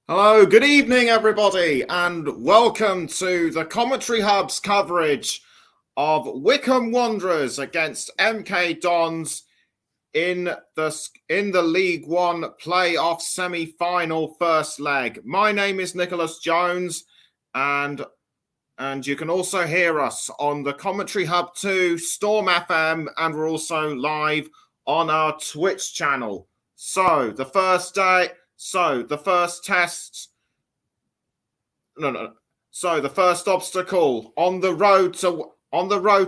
Hello, good evening, everybody, and welcome to the Commentary Hub's coverage of Wycombe Wanderers against MK Dons in the League One playoff semi-final first leg. My name is Nicholas Jones, and you can also hear us on the Commentary Hub 2, Storm FM, and we're also live on our Twitch channel. So the first obstacle on the road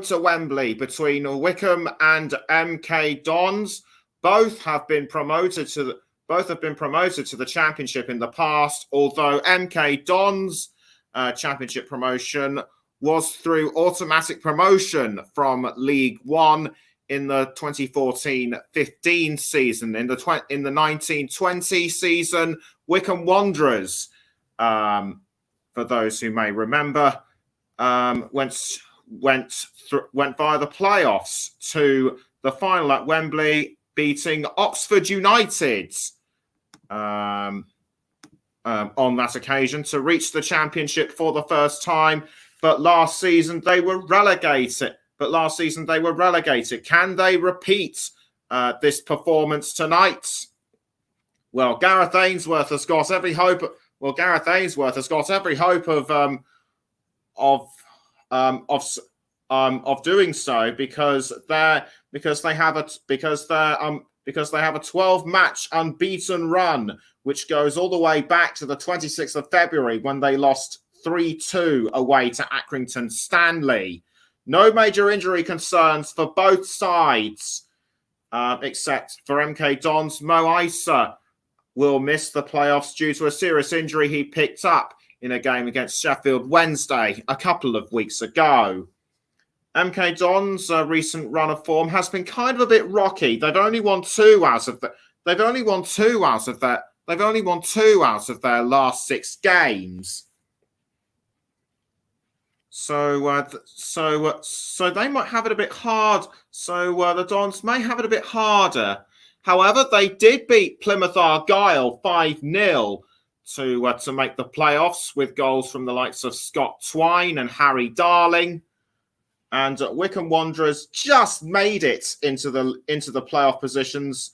to Wembley between Wycombe and MK Dons. Both have been promoted to the Championship in the past, although MK Dons' Championship promotion was through automatic promotion from League One in the 2014-15 season. In the 1920 season, Wycombe Wanderers, for those who may remember, went via the playoffs to the final at Wembley, beating Oxford United on that occasion to reach the Championship for the first time. But last season they were relegated. Can they repeat this performance tonight? Well, Gareth Ainsworth has got every hope of doing so because they have a 12-match unbeaten run, which goes all the way back to the 26th of February when they lost 3-2 away to Accrington Stanley. No major injury concerns for both sides, except for MK Dons. Mo Issa will miss the playoffs due to a serious injury he picked up in a game against Sheffield Wednesday a couple of weeks ago. MK Dons' recent run of form has been kind of a bit rocky. They've only won two out of their last 6 games. So they might have it a bit hard. The Dons may have it a bit harder. However, they did beat Plymouth Argyle 5-0 to make the playoffs with goals from the likes of Scott Twine and Harry Darling. And Wycombe Wanderers just made it into the playoff positions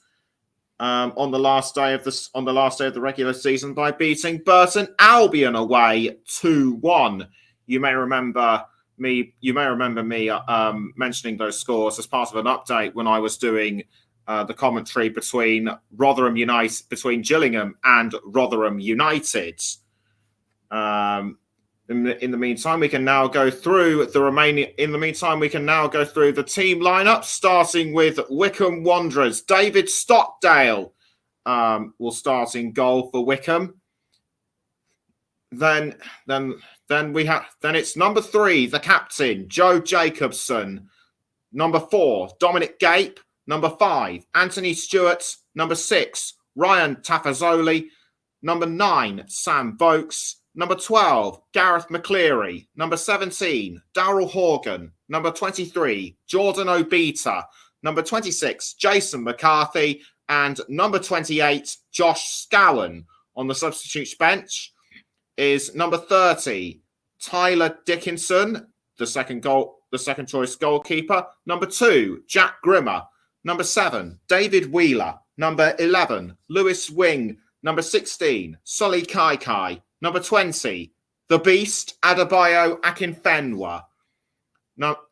on the last day of the regular season by beating Burton Albion away 2-1. You may remember me mentioning those scores as part of an update when I was doing the commentary between Gillingham and Rotherham United. In the meantime, we can now go through the team lineup, starting with Wycombe Wanderers. David Stockdale will start in goal for Wycombe. Then it's number 3, the captain, Joe Jacobson. Number 4, Dominic Gape. Number 5, Anthony Stewart. Number 6, Ryan Tafazoli. Number 9, Sam Vokes. Number 12, Gareth McCleary. Number 17, Darryl Horgan. Number 23, Jordan Obita. Number 26, Jason McCarthy. And number 28, Josh Scowen. On the substitutes bench is number 30, Tyler Dickinson, the second choice goalkeeper. Number 2, Jack Grimmer. Number 7, David Wheeler. Number 11, Lewis Wing. Number 16, Solly Kaikai. Number 20, the Beast, Adebayo Akinfenwa.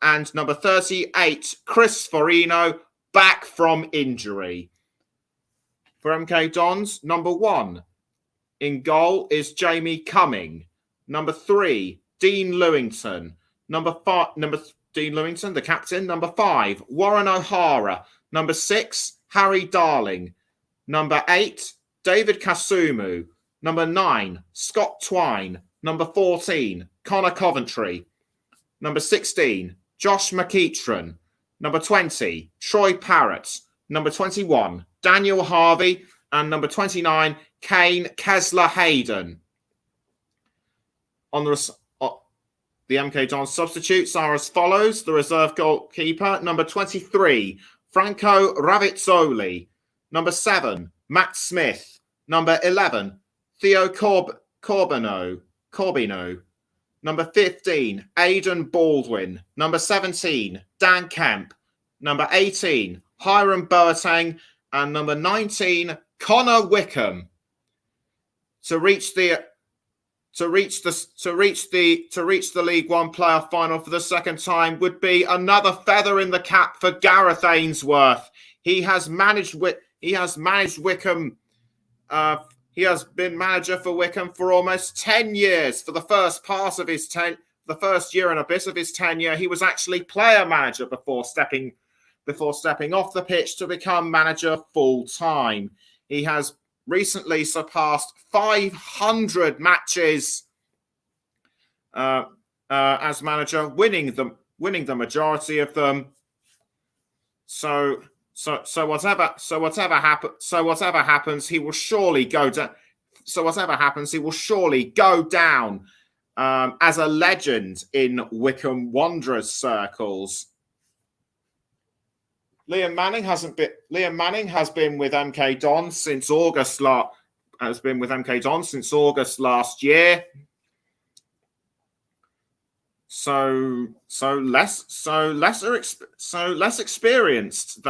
And number 38, Chris Forino, back from injury. For MK Dons, number 1 in goal is Jamie Cumming. Number 3, Dean Lewington. Dean Lewington, the captain. Number 5, Warren O'Hara. Number 6, Harry Darling. Number 8, David Kasumu. Number 9, Scott Twine. Number 14, Connor Coventry. Number 16, Josh McEachran. Number 20, Troy Parrott. Number 21, Daniel Harvey. And number 29, Kane Kesler Hayden. On the MK Dons substitutes are as follows. The reserve goalkeeper, number 23, Franco Ravizzoli. Number 7, Matt Smith. Number 11, Theo Corbino. Number 15, Aidan Baldwin. Number 17, Dan Kemp. Number 18, Hiram Boateng. And number 19, Connor Wickham. To reach the League One playoff final for the second time would be another feather in the cap for Gareth Ainsworth. He has managed Wycombe. He has been manager for Wycombe for almost 10 years. For the first year and a bit of his tenure, he was actually player manager before stepping off the pitch to become manager full time. He has recently surpassed 500 matches as manager, winning the majority of them. So whatever happens, he will surely go down. So whatever happens, he will surely go down as a legend in Wycombe Wanderers circles. Liam Manning has been with MK Dons since August last year. So less experienced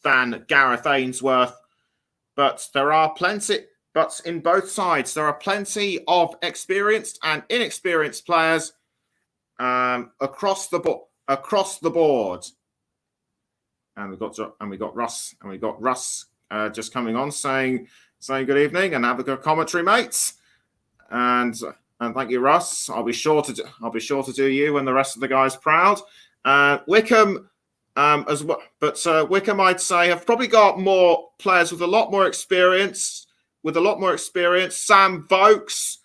than Gareth Ainsworth, but in both sides there are plenty of experienced and inexperienced players across the board. And we got Russ just coming on saying good evening and have a good commentary, mates. And thank you, Russ. I'll be sure to do you and the rest of the guys proud. Wycombe as well, but Wycombe, I'd say, have probably got more players with a lot more experience. Sam Vokes,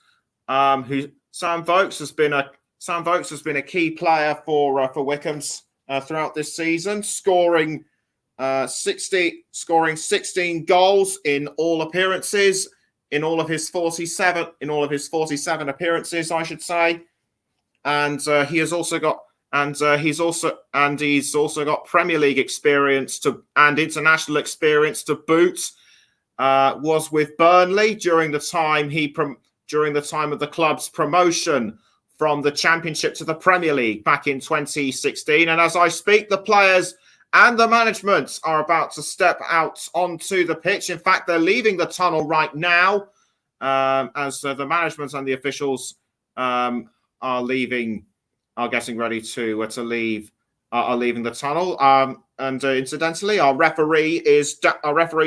has been a key player for Wycombe's throughout this season, scoring 16 goals in all appearances. In all of his 47 appearances, I should say, and he's also got Premier League experience and international experience to boot. Was with Burnley during the time of the club's promotion from the Championship to the Premier League back in 2016. And as I speak, the players and the management are about to step out onto the pitch. In fact, they're leaving the tunnel right now, as the management and the officials are getting ready to leave. Are leaving the tunnel. And incidentally, our referee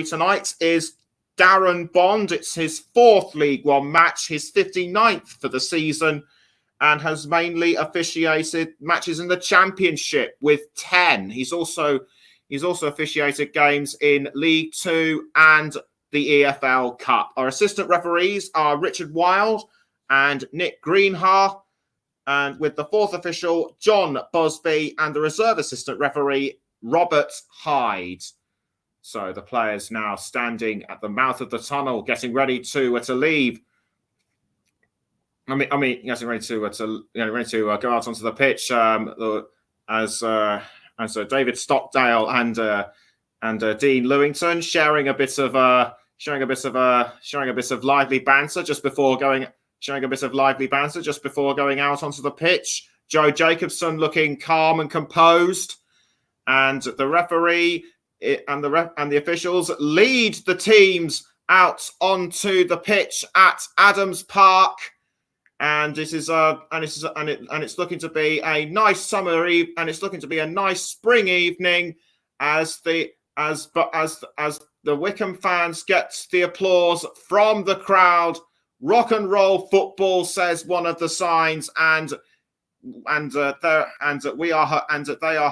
tonight is Darren Bond. It's his fourth League One match, his 59th for the season, and has mainly officiated matches in the Championship with 10. He's also officiated games in League Two and the EFL Cup. Our assistant referees are Richard Wilde and Nick Greenhalgh, and with the fourth official, John Busby, and the reserve assistant referee, Robert Hyde. So the players now standing at the mouth of the tunnel, getting ready to leave. Getting ready to go out onto the pitch. As David Stockdale and Dean Lewington sharing a bit of lively banter just before going out onto the pitch. Joe Jacobson looking calm and composed, and the referee and the officials lead the teams out onto the pitch at Adams Park. And it's looking to be a nice summer eve, and it's looking to be a nice spring evening as the Wycombe fans get the applause from the crowd. Rock and roll football, says one of the signs, and they are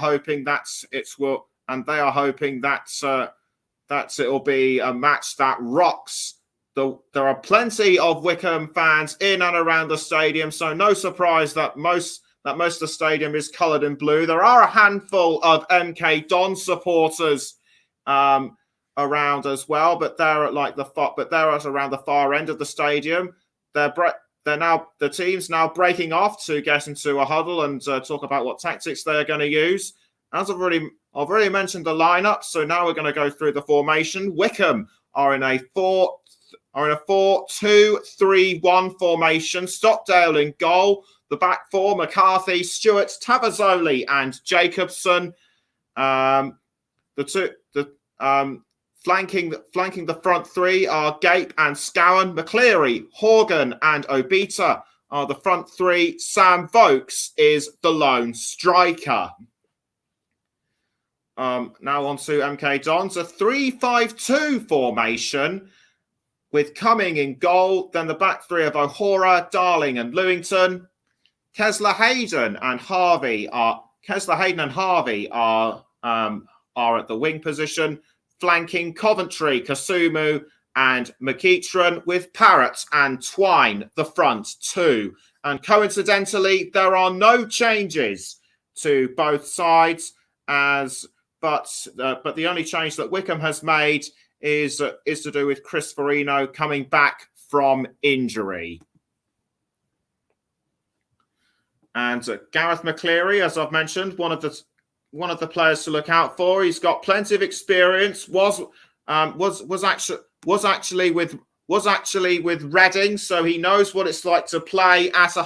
hoping that it'll be a match that rocks. There are plenty of Wycombe fans in and around the stadium, so no surprise that most of the stadium is coloured in blue. There are a handful of MK Dons supporters around as well, but they're at around the far end of the stadium. The team's now breaking off to get into a huddle and talk about what tactics they are going to use. As I've already mentioned the lineup, so now we're going to go through the formation. Wycombe are in a are in a 4-2-3-1 formation. Stockdale in goal. The back four: McCarthy, Stewart, Tavazzoli, and Jacobson. Flanking the front three are Gape and Scowen. McCleary, Horgan, and Obita are the front three. Sam Vokes is the lone striker. Now on to MK Dons, a 3-5-2 formation with Cumming in goal. Then the back three of O'Hora, Darling, and Lewington. Kessler Hayden and Harvey are at the wing position, flanking Coventry, Kasumu, and McEachran, with Parrott and Twine the front two. And coincidentally, there are no changes to both sides, but the only change that Wycombe has made is to do with Chris Farino coming back from injury. And Gareth McCleary, as I've mentioned, one of the players to look out for. He's got plenty of experience. Was actually with Reading, so he knows what it's like to play at a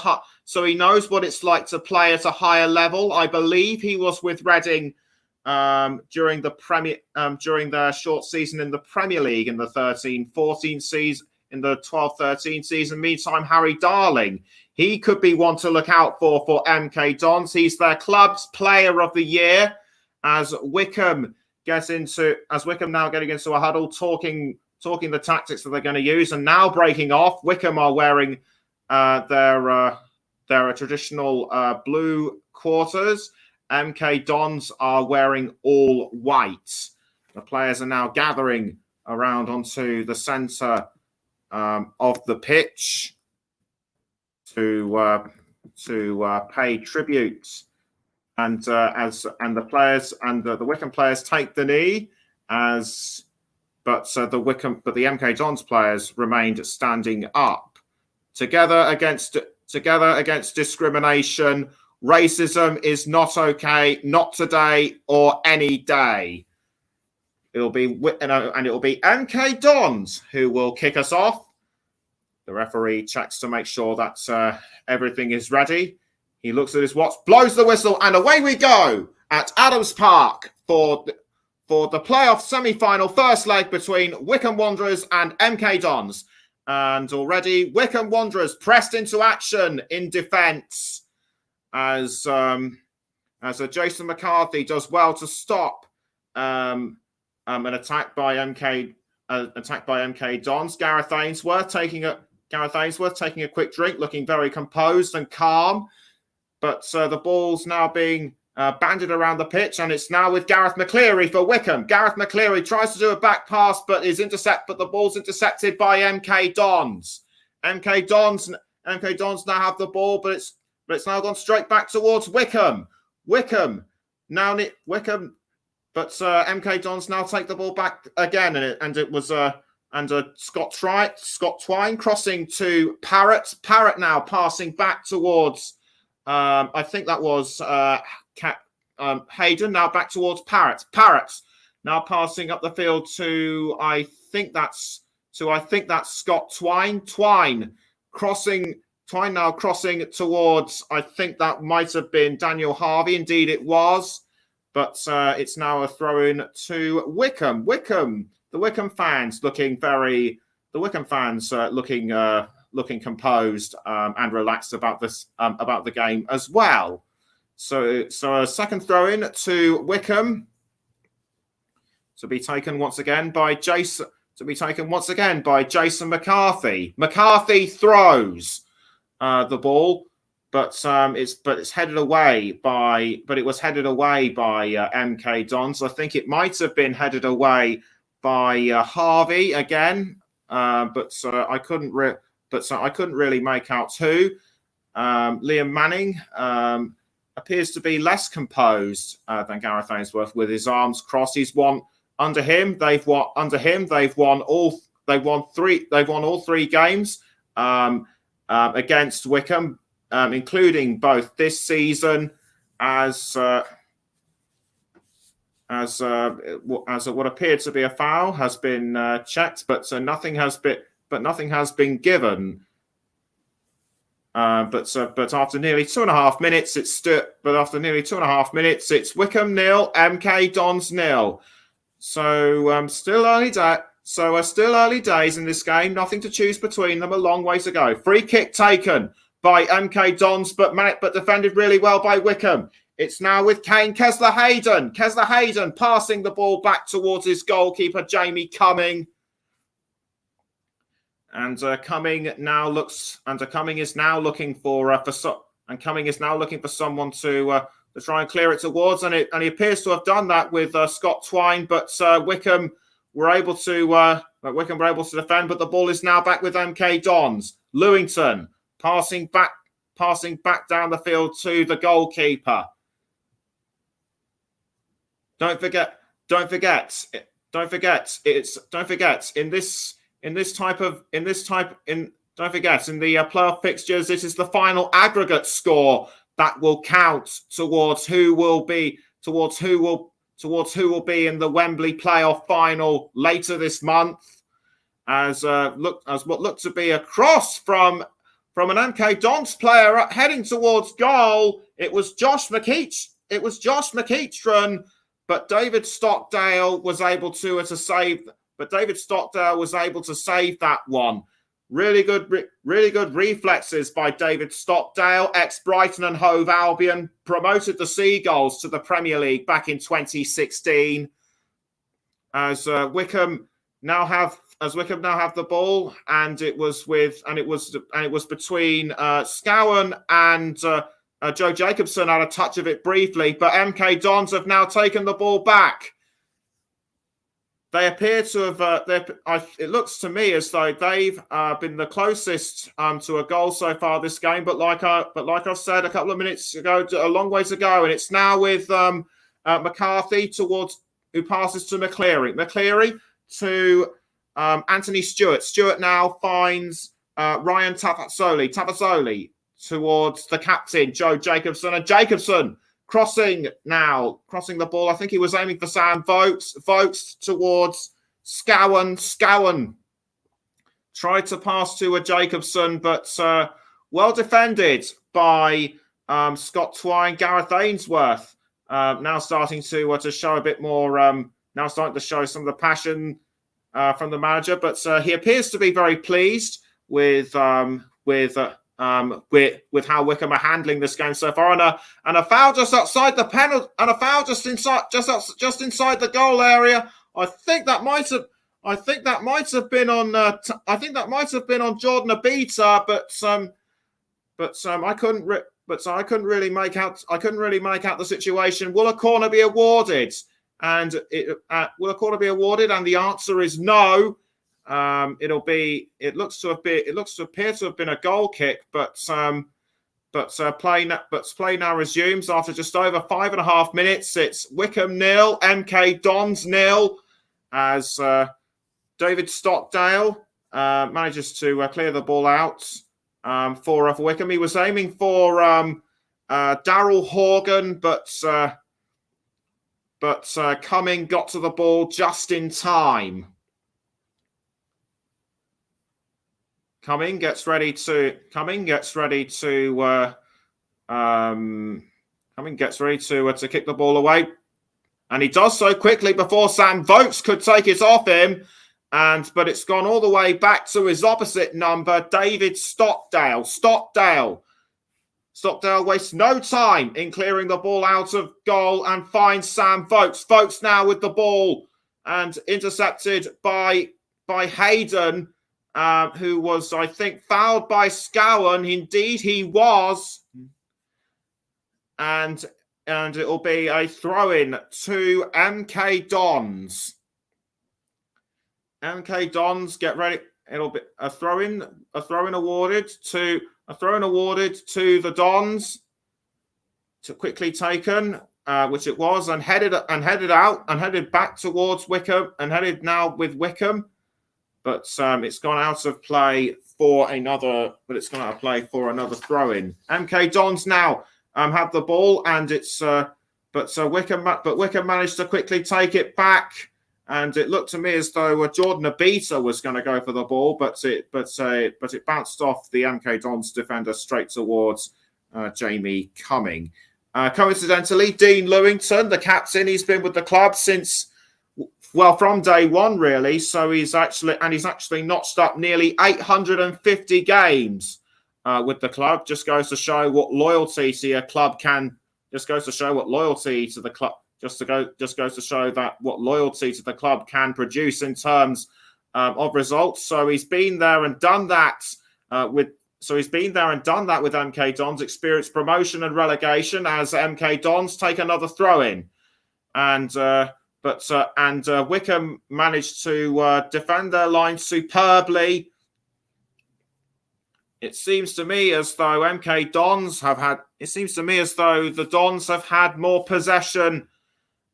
higher level. I believe he was with Reading during their short season in the Premier League in the 13-14 season, in the 12-13 season. Meantime, Harry Darling, he could be one to look out for MK Dons. He's their club's player of the year as Wycombe now getting into a huddle, talking the tactics that they're going to use, and now breaking off. Wycombe are wearing their traditional blue quarters. MK Dons are wearing all white. The players are now gathering around onto the centre of the pitch to pay tribute, and the Wycombe players take the knee, but the MK Dons players remained standing up. Together against discrimination. Racism is not okay, not today or any day. It'll be MK Dons who will kick us off. The referee checks to make sure that everything is ready. He looks at his watch, blows the whistle, and away we go at Adams Park for the playoff semi-final first leg between Wycombe Wanderers and MK Dons. And already Wycombe Wanderers pressed into action in defence as Jason McCarthy does well to stop an attack by MK Dons. Gareth Ainsworth taking a quick drink, looking very composed and calm. But the ball's now being banded around the pitch, and it's now with Gareth McCleary for Wycombe. Gareth McCleary tries to do a back pass, but the ball's intercepted by MK Dons. MK Dons now have the ball, but it's now gone straight back towards Wycombe. But MK Dons now take the ball back again, and it was Scott Twine crossing to Parrott. Parrott now passing back towards I think that was Hayden. Now back towards Parrott. Parrott now passing up the field to I think that's Scott Twine. Twine now crossing towards, I think that might have been Daniel Harvey. Indeed, it was. But it's now a throw-in to Wycombe. The Wycombe fans looking looking composed and relaxed about the game as well. So a second throw-in to Wycombe to be taken once again by Jason McCarthy. McCarthy throws the ball, but it was headed away by MK Dons. I think it might have been headed away by Harvey again, but I couldn't really make out who. Liam Manning appears to be less composed than Gareth Ainsworth with his arms crossed. They've won all three games against Wycombe, including both this season as what appeared to be a foul has been checked, but nothing has been given. But after nearly 2.5 minutes, it's Wycombe 0, MK Dons 0. So still early days in this game. Nothing to choose between them. A long way to go. Free kick taken by MK Dons, but defended really well by Wycombe. It's now with Kane Kessler-Hayden. Kessler-Hayden passing the ball back towards his goalkeeper, Jamie Cumming. And Cumming is now looking for someone to try and clear it towards, and he appears to have done that with Scott Twine, but Wycombe were able to defend. But the ball is now back with MK Dons. Lewington passing back down the field to the goalkeeper. Don't forget. In the playoff fixtures, this is the final aggregate score that will count towards who will be in the Wembley playoff final later this month. As what looked to be a cross from an MK Dons player heading towards goal. It was Josh McEachran, but David Stockdale was able to save. But David Stockdale was able to save that one. Really good reflexes by David Stockdale, ex-Brighton and Hove Albion, promoted the Seagulls to the Premier League back in 2016. As Wycombe now have the ball, and it was between Scowen and Joe Jacobson had a touch of it briefly, but MK Dons have now taken the ball back. They appear to have. It looks to me as though they've been the closest to a goal so far this game. But like I said a couple of minutes ago, a long way to go, and it's now with McCarthy who passes to McCleary. McCleary to Anthony Stewart. Stewart now finds Ryan Tafazoli towards the captain Joe Jacobson, and Jacobson. Crossing the ball. I think he was aiming for Sam Vokes. Vokes towards Scowen. Scowen tried to pass to a Jacobson, but well defended by Scott Twine. Gareth Ainsworth now starting to show a bit more. Now starting to show some of the passion from the manager, but he appears to be very pleased with how Wycombe are handling this game so far, and a foul just outside the penalty, and a foul just inside the goal area. I think that might have been on Jordan Abita, but I couldn't really make out the situation. Will a corner be awarded? And will a corner be awarded? And the answer is no. It looks to appear to have been a goal kick, but play now resumes after just over 5.5 minutes. It's Wycombe 0, MK Dons 0, as David Stockdale manages to clear the ball out for Wycombe. He was aiming for Daryl Horgan, but Cumming got to the ball just in time. Cumming gets ready to kick the ball away, and he does so quickly before Sam Vokes could take it off him, but it's gone all the way back to his opposite number, David Stockdale. Stockdale wastes no time in clearing the ball out of goal and finds Sam Vokes. Vokes now with the ball and intercepted by Hayden. Who was, I think, fouled by Scowen. Indeed, he was. And it'll be a throw-in to MK Dons. MK Dons, get ready. It'll be a throw-in awarded to the Dons. To quickly taken, which it was, and headed back towards Wycombe, and headed now with Wycombe. But it's gone out of play for another. But it's gone out of play for another throw-in. MK Dons now have the ball, and it's Wycombe managed to quickly take it back, and it looked to me as though Jordan Obita was going to go for the ball, but it bounced off the MK Dons defender straight towards Jamie Cumming. Coincidentally, Dean Lewington, the captain, he's been with the club since, well, from day one, really. So he's actually notched up nearly 850 games with the club. Just goes to show what loyalty to a club can. Just goes to show what loyalty to the club. Just goes to show that what loyalty to the club can produce in terms of results. So he's been there and done that with MK Dons, experienced promotion and relegation as MK Dons take another throw in, and Wycombe managed to defend their line superbly. It seems to me as though the Dons have had more possession,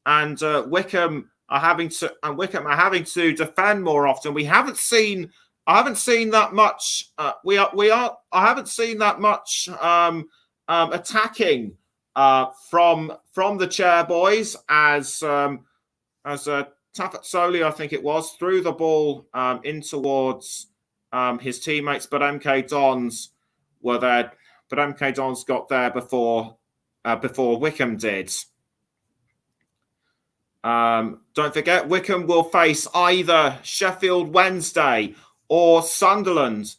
and Wycombe are having to defend more often. I haven't seen that much. I haven't seen that much attacking from the chair boys as Tafatsoli, I think it was, threw the ball in towards his teammates, but MK Dons were there. But MK Dons got there before Wycombe did. Don't forget, Wycombe will face either Sheffield Wednesday or Sunderland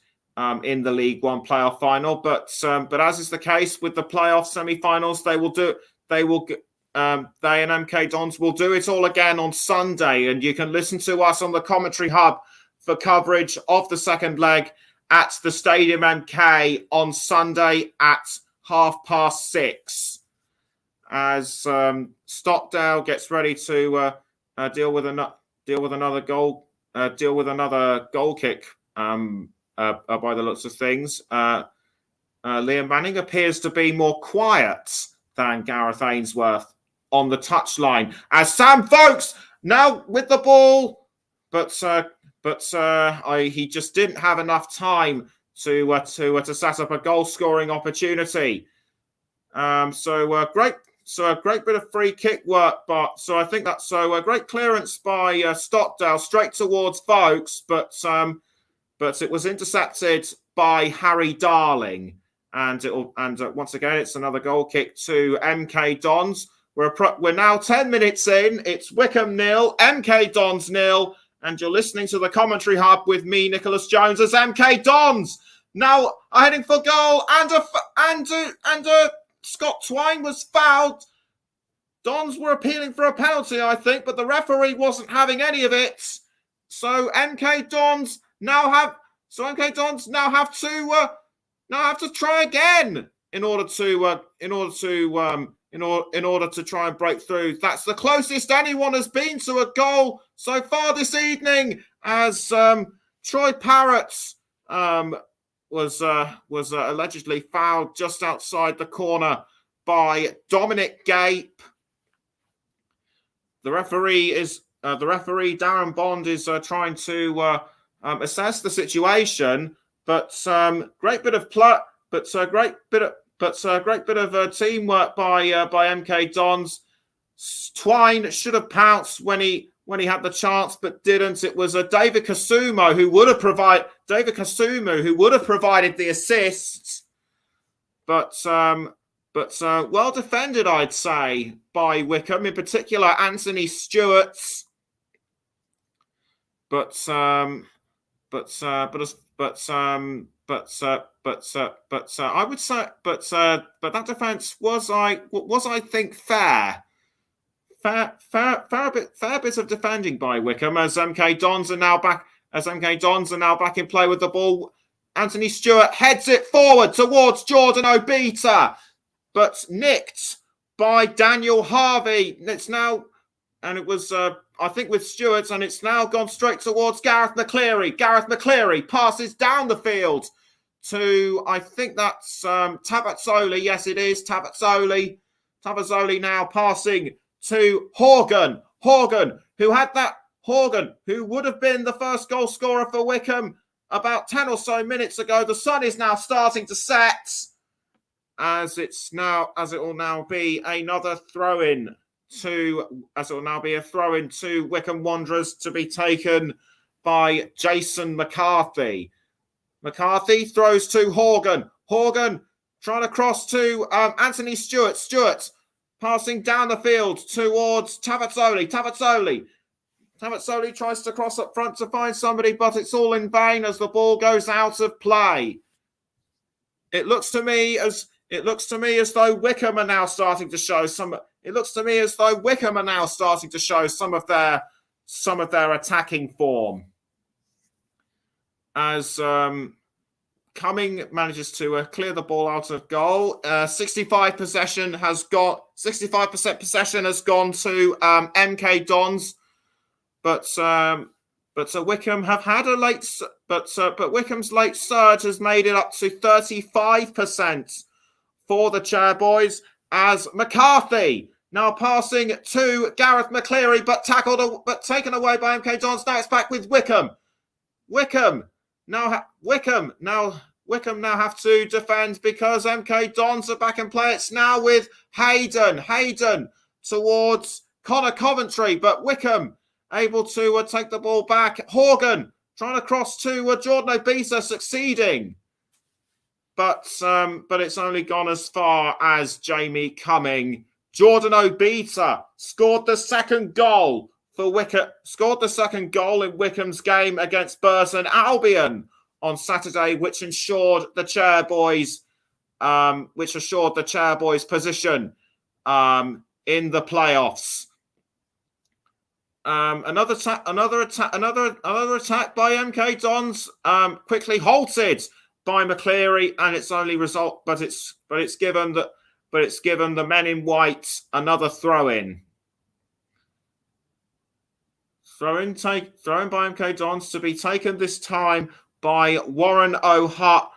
in the League One playoff final. But as is the case with the playoff semi-finals, they and MK Dons will do it all again on Sunday, and you can listen to us on the Commentary Hub for coverage of the second leg at the Stadium MK on Sunday at 6:30. As Stockdale gets ready to deal with another goal kick by the looks of things. Liam Manning appears to be more quiet than Gareth Ainsworth on the touchline as Sam Vokes now with the ball, but he just didn't have enough time to set up a goal scoring opportunity. So a great bit of free kick work, but a great clearance by Stockdale straight towards Vokes, but it was intercepted by Harry Darling, and once again it's another goal kick to MK Dons. We're now 10 minutes in. It's Wycombe 0, MK Dons 0, and you're listening to the Commentary Hub with me, Nicholas Jones, as MK Dons now are heading for goal, and Scott Twine was fouled. Dons were appealing for a penalty, I think, but the referee wasn't having any of it. So MK Dons now have to try again in order to try and break through. That's the closest anyone has been to a goal so far this evening, as Troy Parrott was allegedly fouled just outside the corner by Dominic Gape. The referee Darren Bond is trying to assess the situation, but great bit of teamwork by MK Dons. Twine should have pounced when he had the chance, but didn't. It was David Kasumu who would have provided the assists, but well defended, I'd say, by Wycombe, in particular Anthony Stewart. But I would say, but that defence was, I think, fair. Fair bit of defending by Wycombe as MK Dons are now back in play with the ball. Anthony Stewart heads it forward towards Jordan Obita, but nicked by Daniel Harvey. It was I think with Stewart, and it's now gone straight towards Gareth McCleary. Gareth McCleary passes down the field to, I think that's Tabazzoli. Yes, it is Tabazzoli. Tabazzoli now passing to Horgan. Horgan, who would have been the first goal scorer for Wycombe about 10 or so minutes ago. The sun is now starting to set, as it will now be another throw-in as it will now be a throw in to Wycombe Wanderers to be taken by Jason McCarthy. McCarthy throws to Horgan. Horgan trying to cross to Anthony Stewart. Stewart passing down the field towards Tavazzoli. Tavazzoli tries to cross up front to find somebody, but it's all in vain as the ball goes out of play. It looks to me as though Wycombe are now starting to show some. It looks to me as though Wycombe are now starting to show some of their attacking form. As Cumming manages to clear the ball out of goal. 65% possession has gone to MK Dons, but Wycombe have had a late, but Wycombe's late surge has made it up to 35% for the Chairboys. As McCarthy now passing to Gareth McCleary, but taken away by MK Dons. Now it's back with Wycombe. Wycombe now have to defend because MK Dons are back in play. It's now with Hayden towards Connor Coventry, but Wycombe able to take the ball back. Horgan trying to cross to Jordan Obisa, succeeding, but it's only gone as far as Jamie Cumming. Jordan Obisa scored the second goal for Wycombe. Scored the second goal in Wycombe's game against Burton Albion on Saturday, which ensured the Chairboys position in the playoffs. Another attack by MK Dons, quickly halted by McCleary, and it's only given the men in white another throw-in. Throw-in by MK Dons to be taken this time by Warren O'Hara.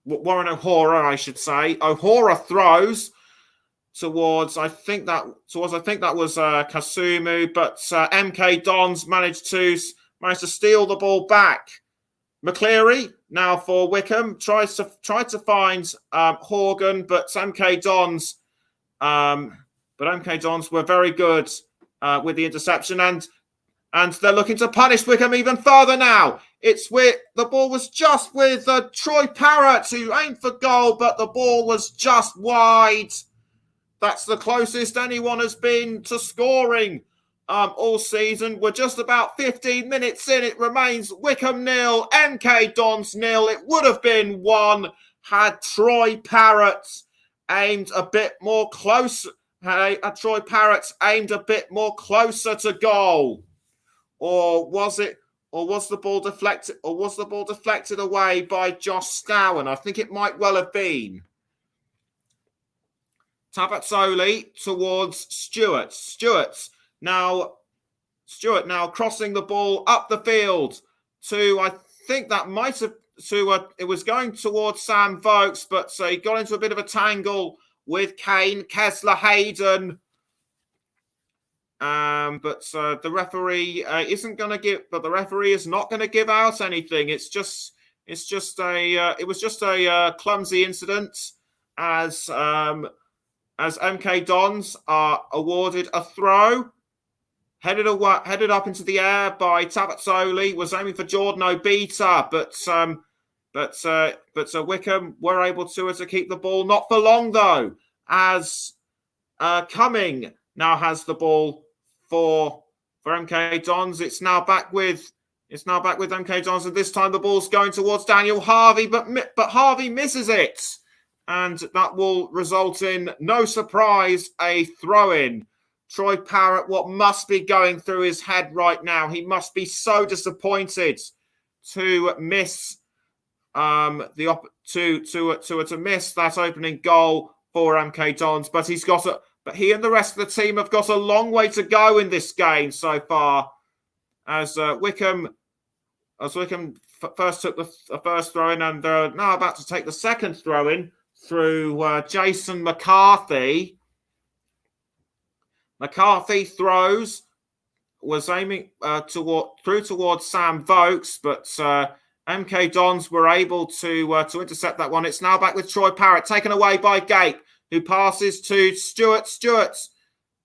Warren O'Hara, I should say. O'Hara throws towards I think that was Kasumu, but MK Dons managed to steal the ball back. McCleary now for Wycombe tried to find Horgan, but MK Dons were very good with the interception, and they're looking to punish Wycombe even further now. It's with the ball was just with Troy Parrott, who aimed for goal, but the ball was just wide. That's the closest anyone has been to scoring all season. We're just about 15 minutes in. It remains Wycombe 0, MK Dons 0. It would have been 1 had Troy Parrott aimed a bit more close. Had Troy Parrott aimed a bit more closer to goal, or was the ball deflected? Or was the ball deflected away by Josh Stowen? I think it might well have been. Tavazzoli towards Stewart. Stewart now crossing the ball up the field to, I think that might have, it was going towards Sam Vokes, but he got into a bit of a tangle with Kane, Kessler, Hayden. But the referee the referee is not going to give out anything. It was just a clumsy incident as MK Dons are awarded a throw, headed up into the air by Tavazzoli, was aiming for Jordan Obita, but Wycombe were able to keep the ball, not for long though, as Cumming now has the ball for MK Dons. It's now back with MK Dons, and this time the ball's going towards Daniel Harvey, but Harvey misses it. And that will result in, no surprise, a throw-in. Troy Parrott, what must be going through his head right now? He must be so disappointed to miss to miss that opening goal for MK Dons. But he and the rest of the team have got a long way to go in this game so far. As Wycombe first took the first throw-in, and they're now about to take the second throw-in through Jason McCarthy. McCarthy throws, was aiming towards Sam Vokes, but MK Dons were able to intercept that one. It's now back with Troy Parrott, taken away by Gape, who passes to Stewart. Stewart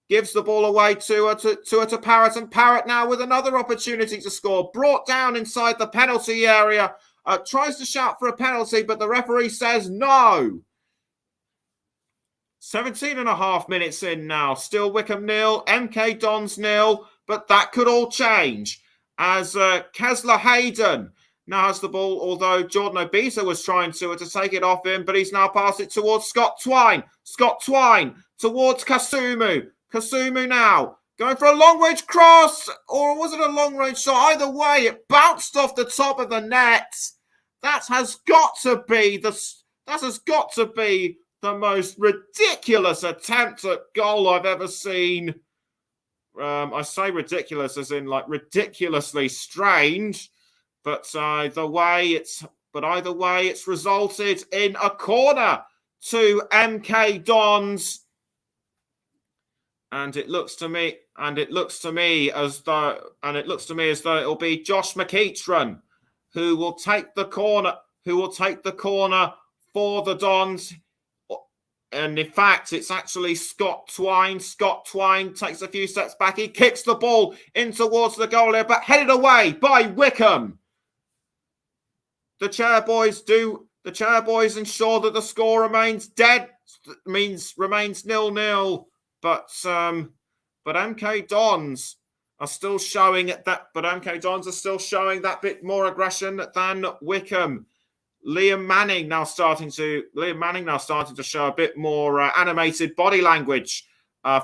gives the ball away to Parrott, and Parrott now with another opportunity to score. Brought down inside the penalty area. Tries to shout for a penalty, but the referee says no. 17 and a half minutes in now. Still Wycombe 0, MK Dons 0, but that could all change as Kesler Hayden now has the ball, although Jordan Obisa was trying to take it off him, but he's now passed it towards Scott Twine. Scott Twine towards Kasumu. Kasumu now going for a long-range cross, or was it a long-range shot? Either way, it bounced off the top of the net. That has got to be the most ridiculous attempt at goal I've ever seen. I say ridiculous as in like ridiculously strange, but either way it's resulted in a corner to MK Dons, and it looks to me as though it'll be Josh McEachran who will take the corner for the Dons. And in fact, it's actually Scott Twine. Scott Twine takes a few steps back. He kicks the ball in towards the goal area, but headed away by Wycombe. The chairboys ensure that the score remains remains 0-0. But MK Dons are still showing that bit more aggression than Wycombe. Liam Manning now starting to show a bit more animated body language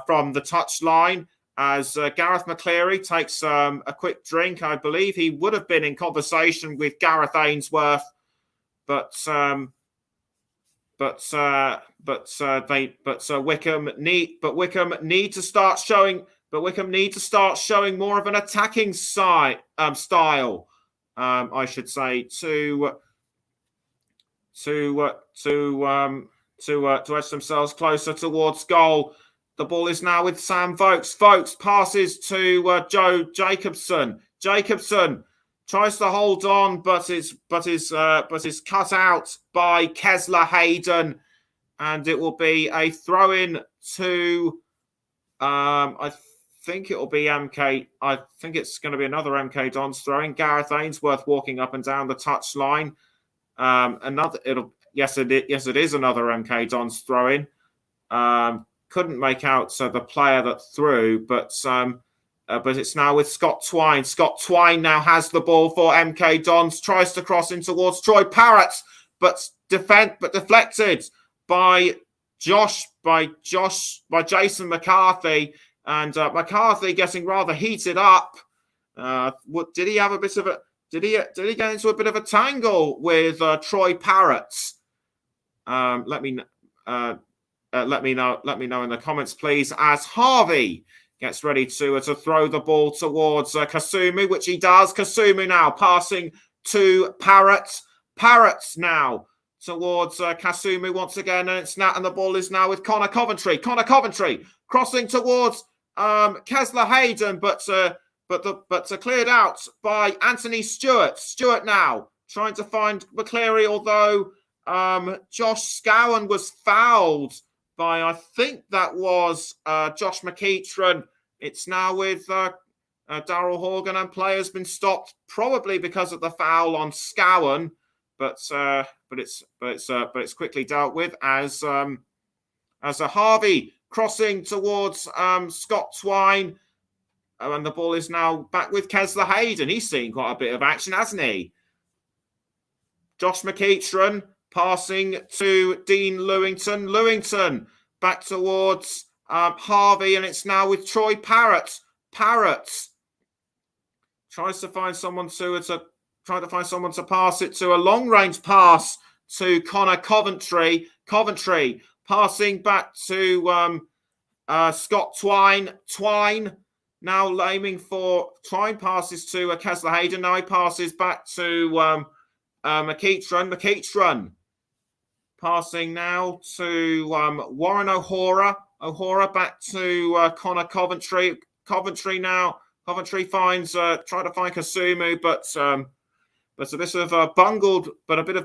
from the touchline as Gareth McCleary takes a quick drink. I believe he would have been in conversation with Gareth Ainsworth, but Wycombe need to start showing more of an attacking style, I should say, to edge themselves closer towards goal. The ball is now with Sam Vokes. Vokes passes to Joe Jacobson. Jacobson tries to hold on, but is cut out by Kesler Hayden, and it will be a throw in to I think it'll be MK. I think it's going to be another MK Dons throwing. Gareth Ainsworth walking up and down the touchline. It is another MK Dons throw-in. Couldn't make out the player that threw, but it's now with Scott Twine. Scott Twine now has the ball for MK Dons, tries to cross in towards Troy Parrott, but deflected by Jason McCarthy, and McCarthy getting rather heated up. Did he have a bit of a? Did he get into a bit of a tangle with Troy Parrott? Let me know in the comments, please. As Harvey gets ready to throw the ball towards Kasumu, which he does. Kasumu now passing to Parrott. Parrott now towards Kasumu once again, and the ball is now with Connor Coventry. Connor Coventry crossing towards Kesler Hayden, but cleared out by Anthony Stewart. Stewart now trying to find McCleary, although Josh Scowen was fouled by, I think that was Josh McEachran. It's now with Darryl Horgan, and play has been stopped probably because of the foul on Scowen, but it's quickly dealt with as a Harvey crossing towards Scott Twine. And the ball is now back with Kesler Hayden. He's seen quite a bit of action, hasn't he? Josh McEachran passing to Dean Lewington. Lewington back towards Harvey, and it's now with Troy Parrott. Parrott tries to find someone to pass it to. A long-range pass to Connor Coventry. Coventry passing back to Scott Twine. Twine now aiming for Twine passes to Kesler Hayden. Now he passes back to McEachran. McEachran passing now to Warren O'Hora. O'Hora back to Connor Coventry. Coventry now. Coventry finds trying to find Kasumu, but But a bit of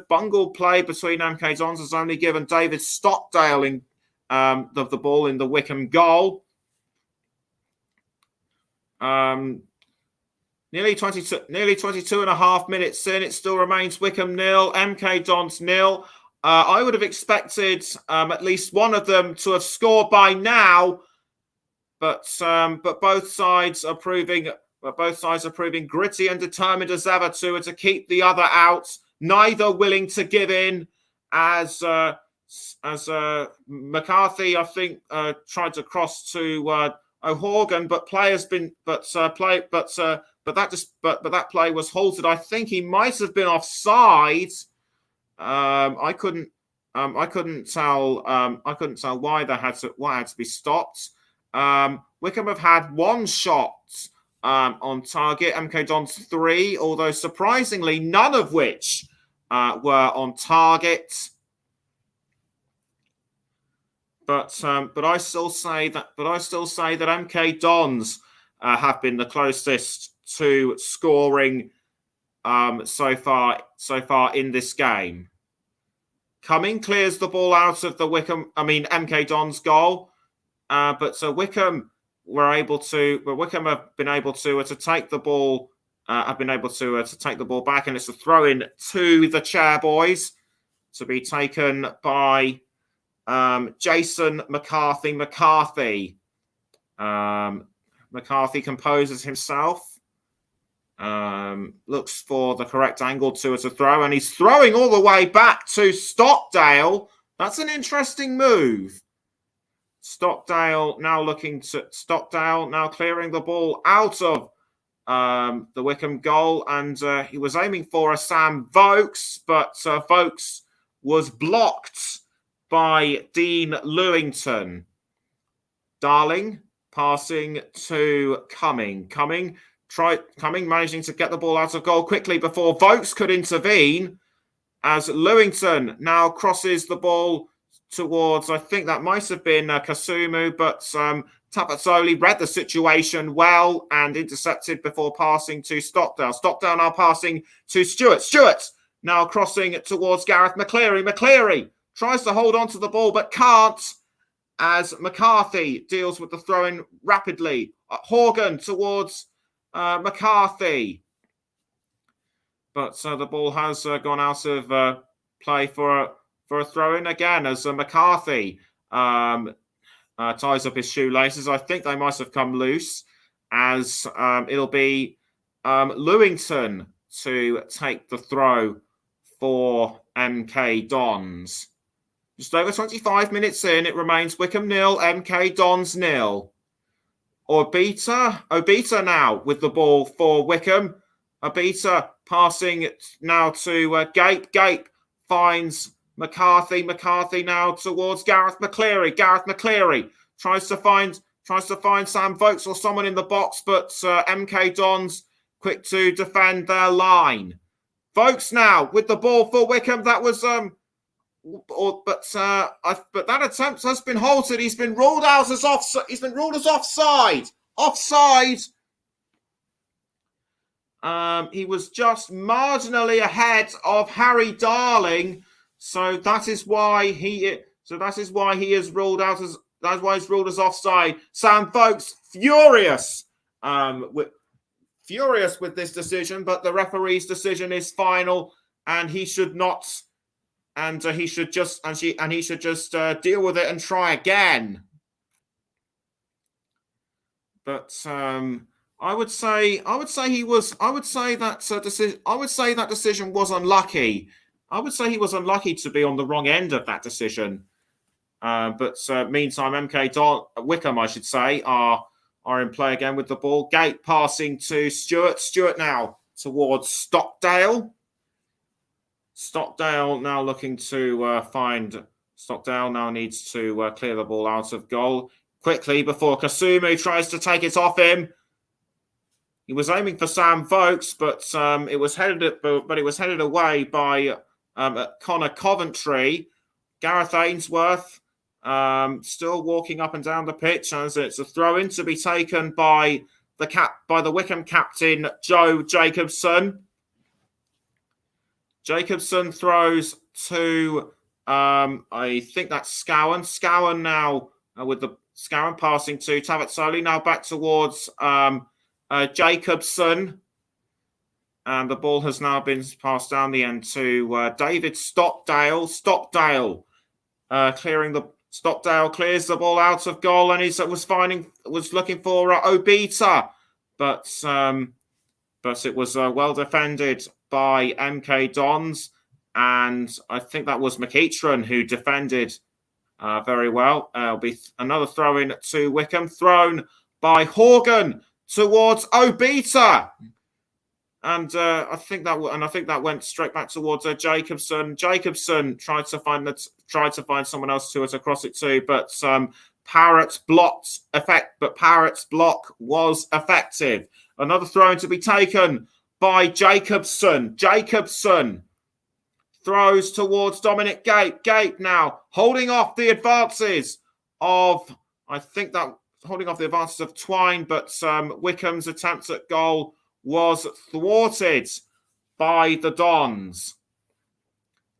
bungled play between MK Dons has only given David Stockdale in the ball in the Wycombe goal. Nearly 22 and a half minutes in, it still remains Wycombe 0, MK Dons 0. I would have expected at least one of them to have scored by now, but both sides are proving gritty and determined as ever to keep the other out. Neither willing to give in, as McCarthy, I think, tried to cross to O'Horgan, but that play was halted. I think he might have been offside. I couldn't tell why had to be stopped. Wycombe have had one shot on target, MK Dons 3, although surprisingly none of which were on target. But I still say that MK Dons have been the closest to scoring so far in this game. Cumming clears the ball out of the MK Dons goal, but Wycombe have been able to take the ball. To take the ball back, and it's a throw in to the Chairboys to be taken by Jason McCarthy. McCarthy composes himself. Looks for the correct angle to throw, and he's throwing all the way back to Stockdale. That's an interesting move. Stockdale now clearing the ball out of the Wycombe goal, and he was aiming for a Sam Vokes, but Vokes was blocked by Dean Lewington. Darling passing to Cumming. Cumming managing to get the ball out of goal quickly before Vokes could intervene, as Lewington now crosses the ball towards, I think that might have been Kasumu, but Tapazzoli read the situation well and intercepted before passing to Stockdale. Stockdale now passing to Stewart. Stewart now crossing towards Gareth McCleary. McCleary tries to hold on to the ball but can't, as McCarthy deals with the throw-in rapidly. Horgan towards McCarthy. But the ball has gone out of play for a throw-in again, as McCarthy ties up his shoelaces. I think they might have come loose, as it'll be Lewington to take the throw for MK Dons. Just over 25 minutes in, it remains Wycombe 0, MK Dons 0. Obita now with the ball for Wycombe. Obita passing now to Gape. Gape finds McCarthy. McCarthy now towards Gareth McCleary. Gareth McCleary tries to find Sam Vokes or someone in the box, but MK Dons quick to defend their line. Vokes now with the ball for Wycombe. That was but that attempt has been halted. He's been ruled out as offside. He's been ruled as offside. Offside. He was just marginally ahead of Harry Darling, so that is why he is ruled out as. That's why he's ruled as offside. Sam Vokes furious with this decision, but the referee's decision is final, and he should not. And he should just deal with it and try again. But I would say that decision was unlucky. I would say he was unlucky to be on the wrong end of that decision. But meantime, Wycombe, I should say, are in play again with the ball. Gate passing to Stewart. Stewart now towards Stockdale. Stockdale now looking to find. Stockdale now needs to clear the ball out of goal quickly before Kasumu tries to take it off him. He was aiming for Sam Vokes, but it was headed away by Connor Coventry. Gareth Ainsworth still walking up and down the pitch, as it's a throw-in to be taken by the Wycombe captain Joe Jacobson. Jacobson throws to, I think that's Scowen. Scowen now with the Scowen passing to Tavazzoli. Now back towards Jacobson. And the ball has now been passed down the end to David Stockdale. Stockdale clears the ball out of goal, and he was looking for Obita, but it was well defended by MK Dons, and I think that was McEachran who defended very well. It'll be another throw in to Wycombe, thrown by Horgan towards Obita. And I think that went straight back towards Jacobson. Jacobson tried to find someone else to across it to, but Parrott's block was effective. Another throw to be taken by Jacobson. Jacobson throws towards Dominic Gape. Gape now holding off the advances of Twine, but Wycombe's attempt at goal was thwarted by the Dons.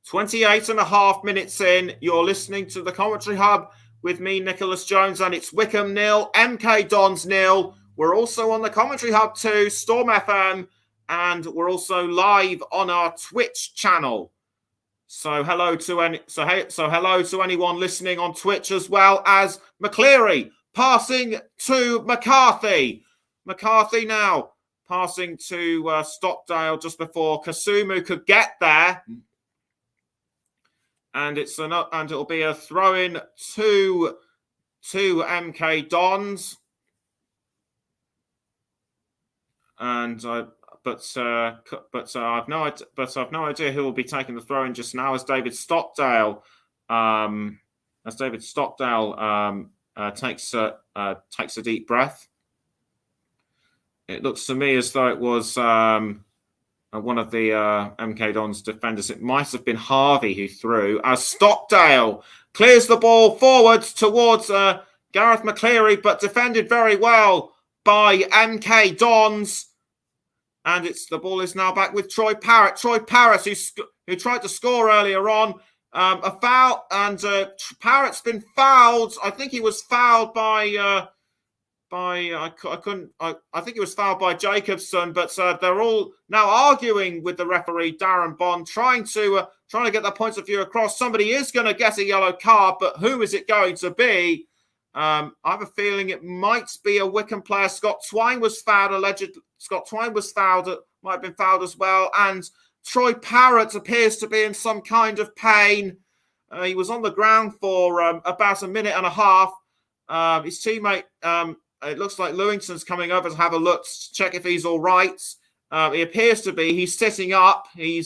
28 and a half minutes in, you're listening to the Commentary Hub with me, Nicholas Jones, and it's Wycombe 0, MK Dons 0. We're also on the Commentary Hub too, Storm FM, and we're also live on our Twitch channel. So hello to anyone listening on Twitch, as well as McCleary passing to McCarthy. McCarthy now passing to Stockdale just before Kasumu could get there. And it'll be a throw-in to MK Dons. And I've no idea who will be taking the throw-in just now, as David Stockdale takes a deep breath. It looks to me as though it was one of the MK Dons defenders. It might have been Harvey who threw, as Stockdale clears the ball forwards towards Gareth McCleary, but defended very well by MK Dons. And the ball is now back with Troy Parrott. Troy Parrott, who tried to score earlier on, a foul, and Parrott's been fouled. I think he was fouled by. I think it was fouled by Jacobson, but they're all now arguing with the referee, Darren Bond, trying to get their points of view across. Somebody is going to get a yellow card, but who is it going to be? I have a feeling it might be a Wycombe player. Scott Twine was fouled. Might have been fouled as well. And Troy Parrott appears to be in some kind of pain. He was on the ground for about a minute and a half. His teammate. It looks like Lewington's coming over to have a look, to check if he's all right. He appears to be. He's sitting up. He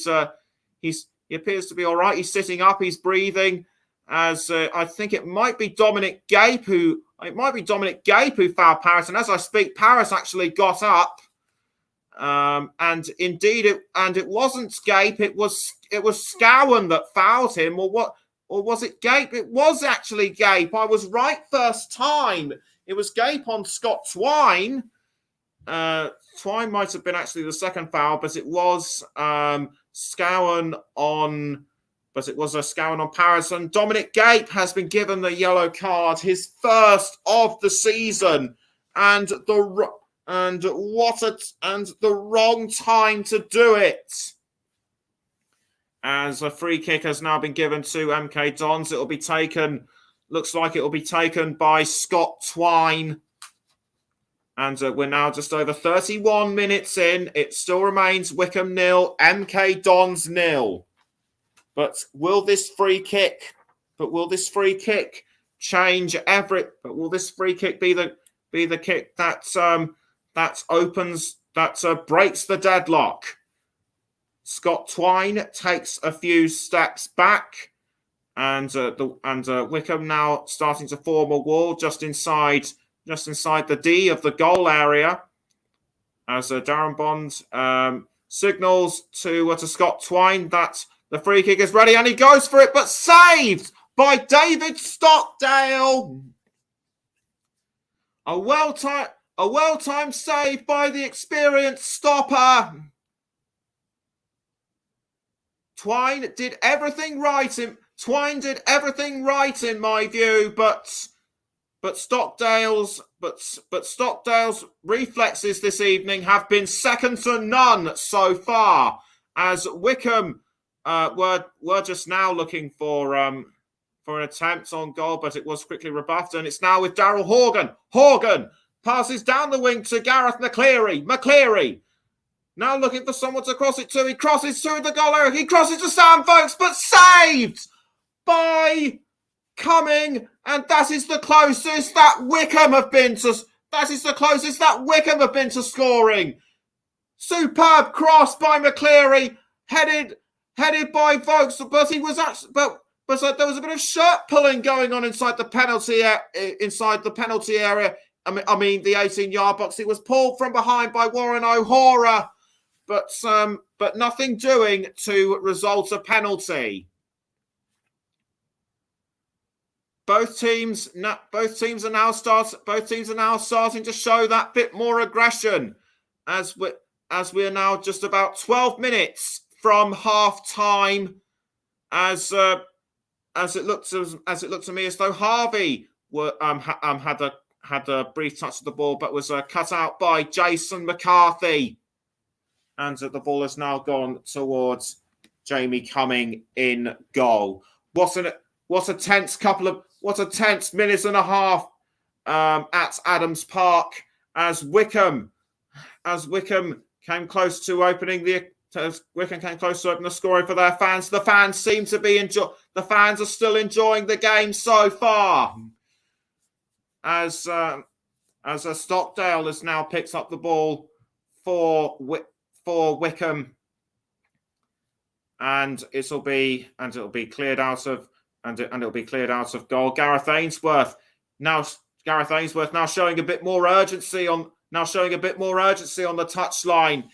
appears to be all right. He's sitting up. He's breathing. As I think it might be Dominic Gape who fouled Parrott. And as I speak, Parrott actually got up. And indeed, it wasn't Gape. It was Scowen that fouled him, or what? Or was it Gape? It was actually Gape. I was right first time. It was Gape on Scott Twine. Twine might have been actually the second foul, but it was Scowen on. But it was a Scowen on Paris. And Dominic Gape has been given the yellow card, his first of the season, and the wrong time to do it. As a free kick has now been given to MK Dons, it'll be taken. Looks like it will be taken by Scott Twine. And we're now just over 31 minutes in. It still remains Wycombe 0, MK Dons 0. But will this free kick change everything? But will this free kick be the kick that breaks the deadlock? Scott Twine takes a few steps back. And Wycombe now starting to form a wall just inside the D of the goal area, as Darren Bond signals to Scott Twine that the free kick is ready, and he goes for it, but saved by David Stockdale. A well-timed save by the experienced stopper. Twine did everything right in my view, but Stockdale's reflexes this evening have been second to none so far, as Wycombe were just now looking for an attempt on goal, but it was quickly rebuffed, and it's now with Daryl Horgan. Horgan passes down the wing to Gareth McCleary. McCleary now looking for someone to cross it to. He crosses through the goal area. He crosses to Sam Vokes, but saved by Cumming, and that is the closest that Wycombe have been to. Scoring. Superb cross by McCleary, headed by Vokes, but he was actually, but there was a bit of shirt pulling going on inside the penalty area. I mean the 18-yard box. It was pulled from behind by Warren O'Hara, but nothing doing to result a penalty. Both teams are now starting to show that bit more aggression, as we are now just about 12 minutes from half time. As it looked to me as though Harvey had a brief touch of the ball, but was cut out by Jason McCarthy, and the ball has now gone towards Jamie Cumming in goal. What a tense minute and a half at Adams Park, as Wycombe came close to opening the scoring for their fans. The fans seem to be the fans are still enjoying the game so far. As Stockdale has now picked up the ball for Wycombe, and it'll be cleared out of goal. Gareth Ainsworth now showing a bit more urgency on the touchline,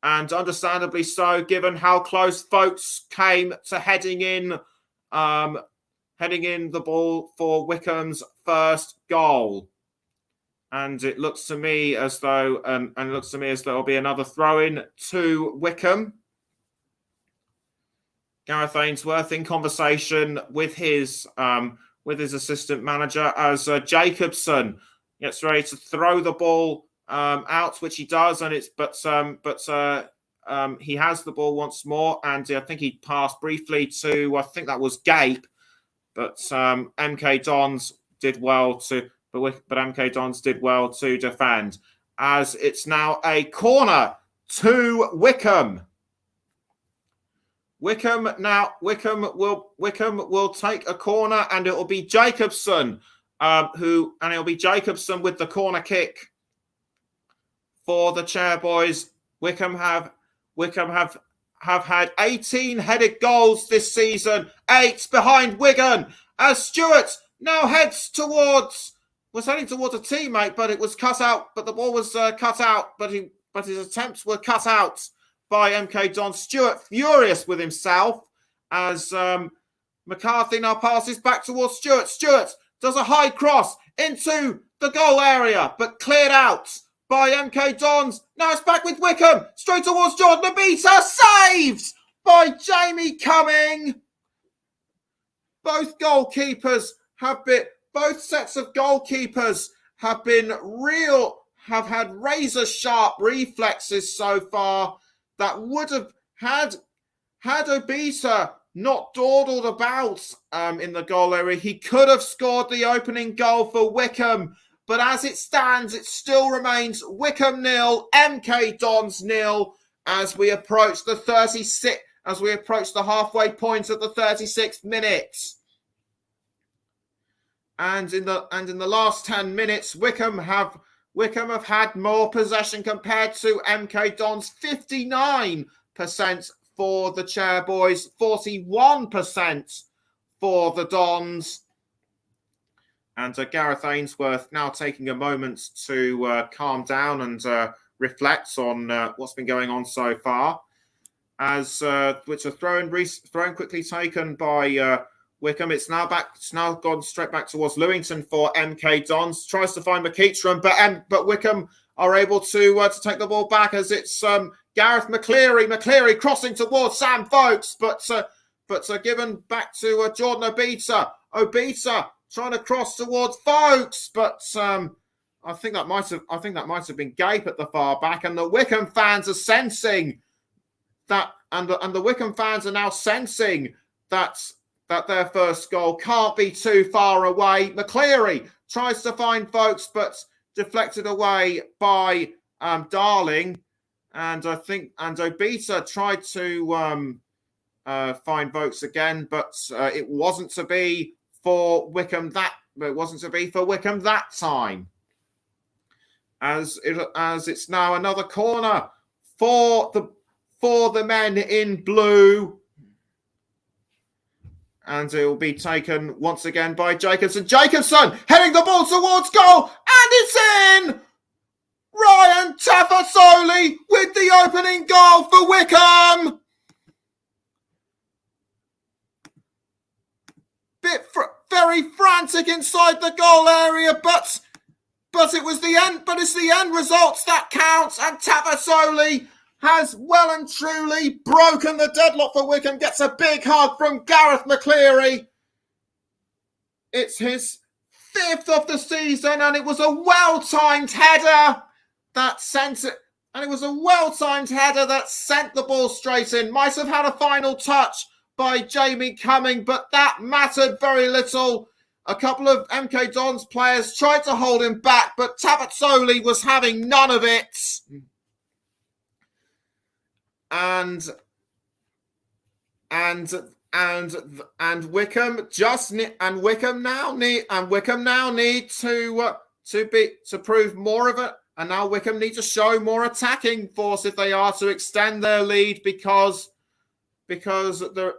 and understandably so, given how close folks came to heading in the ball for Wycombe's first goal. And it looks to me as though there'll be another throw-in to Wycombe. Gareth Ainsworth in conversation with his assistant manager as Jacobson gets ready to throw the ball out, which he does, and he has the ball once more, and I think he passed briefly to, I think that was Gape, but MK Dons did well to defend, as it's now a corner to Wycombe. Wycombe will take a corner, and it will be Jacobson it'll be Jacobson with the corner kick for the Chairboys. Wycombe have had 18 headed goals this season, 8 behind Wigan, as Stewart now was heading towards a teammate, but it was cut out. But the ball was cut out, but his attempts were cut out by MK Don. Stewart furious with himself, as McCarthy now passes back towards Stewart. Stewart does a high cross into the goal area, but cleared out by MK Dons. Now it's back with Wycombe, straight towards Jordan Abita, saved by Jamie Cumming. Both sets of goalkeepers have had razor sharp reflexes so far that would have had Obita not dawdled about in the goal area. He could have scored the opening goal for Wycombe, but as it stands, it still remains Wycombe 0, MK Dons 0, as we approach the halfway point of the 36th minute. And in the last 10 minutes, Wycombe have had more possession compared to MK Dons. 59% for the Chairboys, 41% for the Dons. And Gareth Ainsworth now taking a moment to calm down and reflect on what's been going on so far. Which a throw quickly taken by Wycombe. It's now gone straight back towards Lewington for MK Dons. Tries to find McEachran, but Wycombe are able to take the ball back, as it's Gareth McCleary. McCleary crossing towards Sam Vokes, but given back to Jordan Obita. Obita trying to cross towards Vokes, but I think that might have been Gape at the far back, and the Wycombe fans are sensing that, and the Wycombe fans are now sensing that their first goal can't be too far away. McCleary tries to find Vokes, but deflected away by Darling, and Obita tried to find Vokes again, but it wasn't to be for Wycombe that time. As it's now another corner for the men in blue, and it will be taken once again by Jacobson. Jacobson heading the ball towards goal, and it's in. Ryan Tafasoli with the opening goal for Wycombe. Very frantic inside the goal area, but it was the end. But it's the end results that counts, and Tafasoli has well and truly broken the deadlock for Wycombe. Gets a big hug from Gareth McCleary. It's his 5th of the season, and it was a well-timed header that sent it. And it was a well-timed header that sent the ball straight in. Might have had a final touch by Jamie Cumming, but that mattered very little. A couple of MK Dons players tried to hold him back, but Tafasoli was having none of it. And Wycombe now need to prove more of it. And now Wycombe need to show more attacking force if they are to extend their lead, because the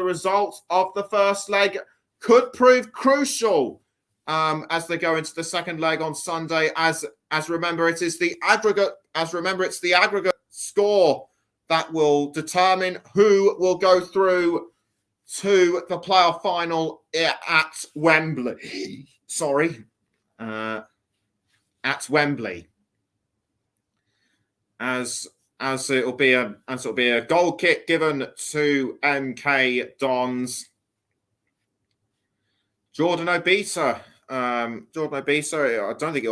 result of the first leg could prove crucial as they go into the second leg on Sunday. As remember, it's the aggregate score that will determine who will go through to the playoff final at Wembley. At Wembley, as it'll be a goal kick given to MK Dons. Jordan Obita. I don't think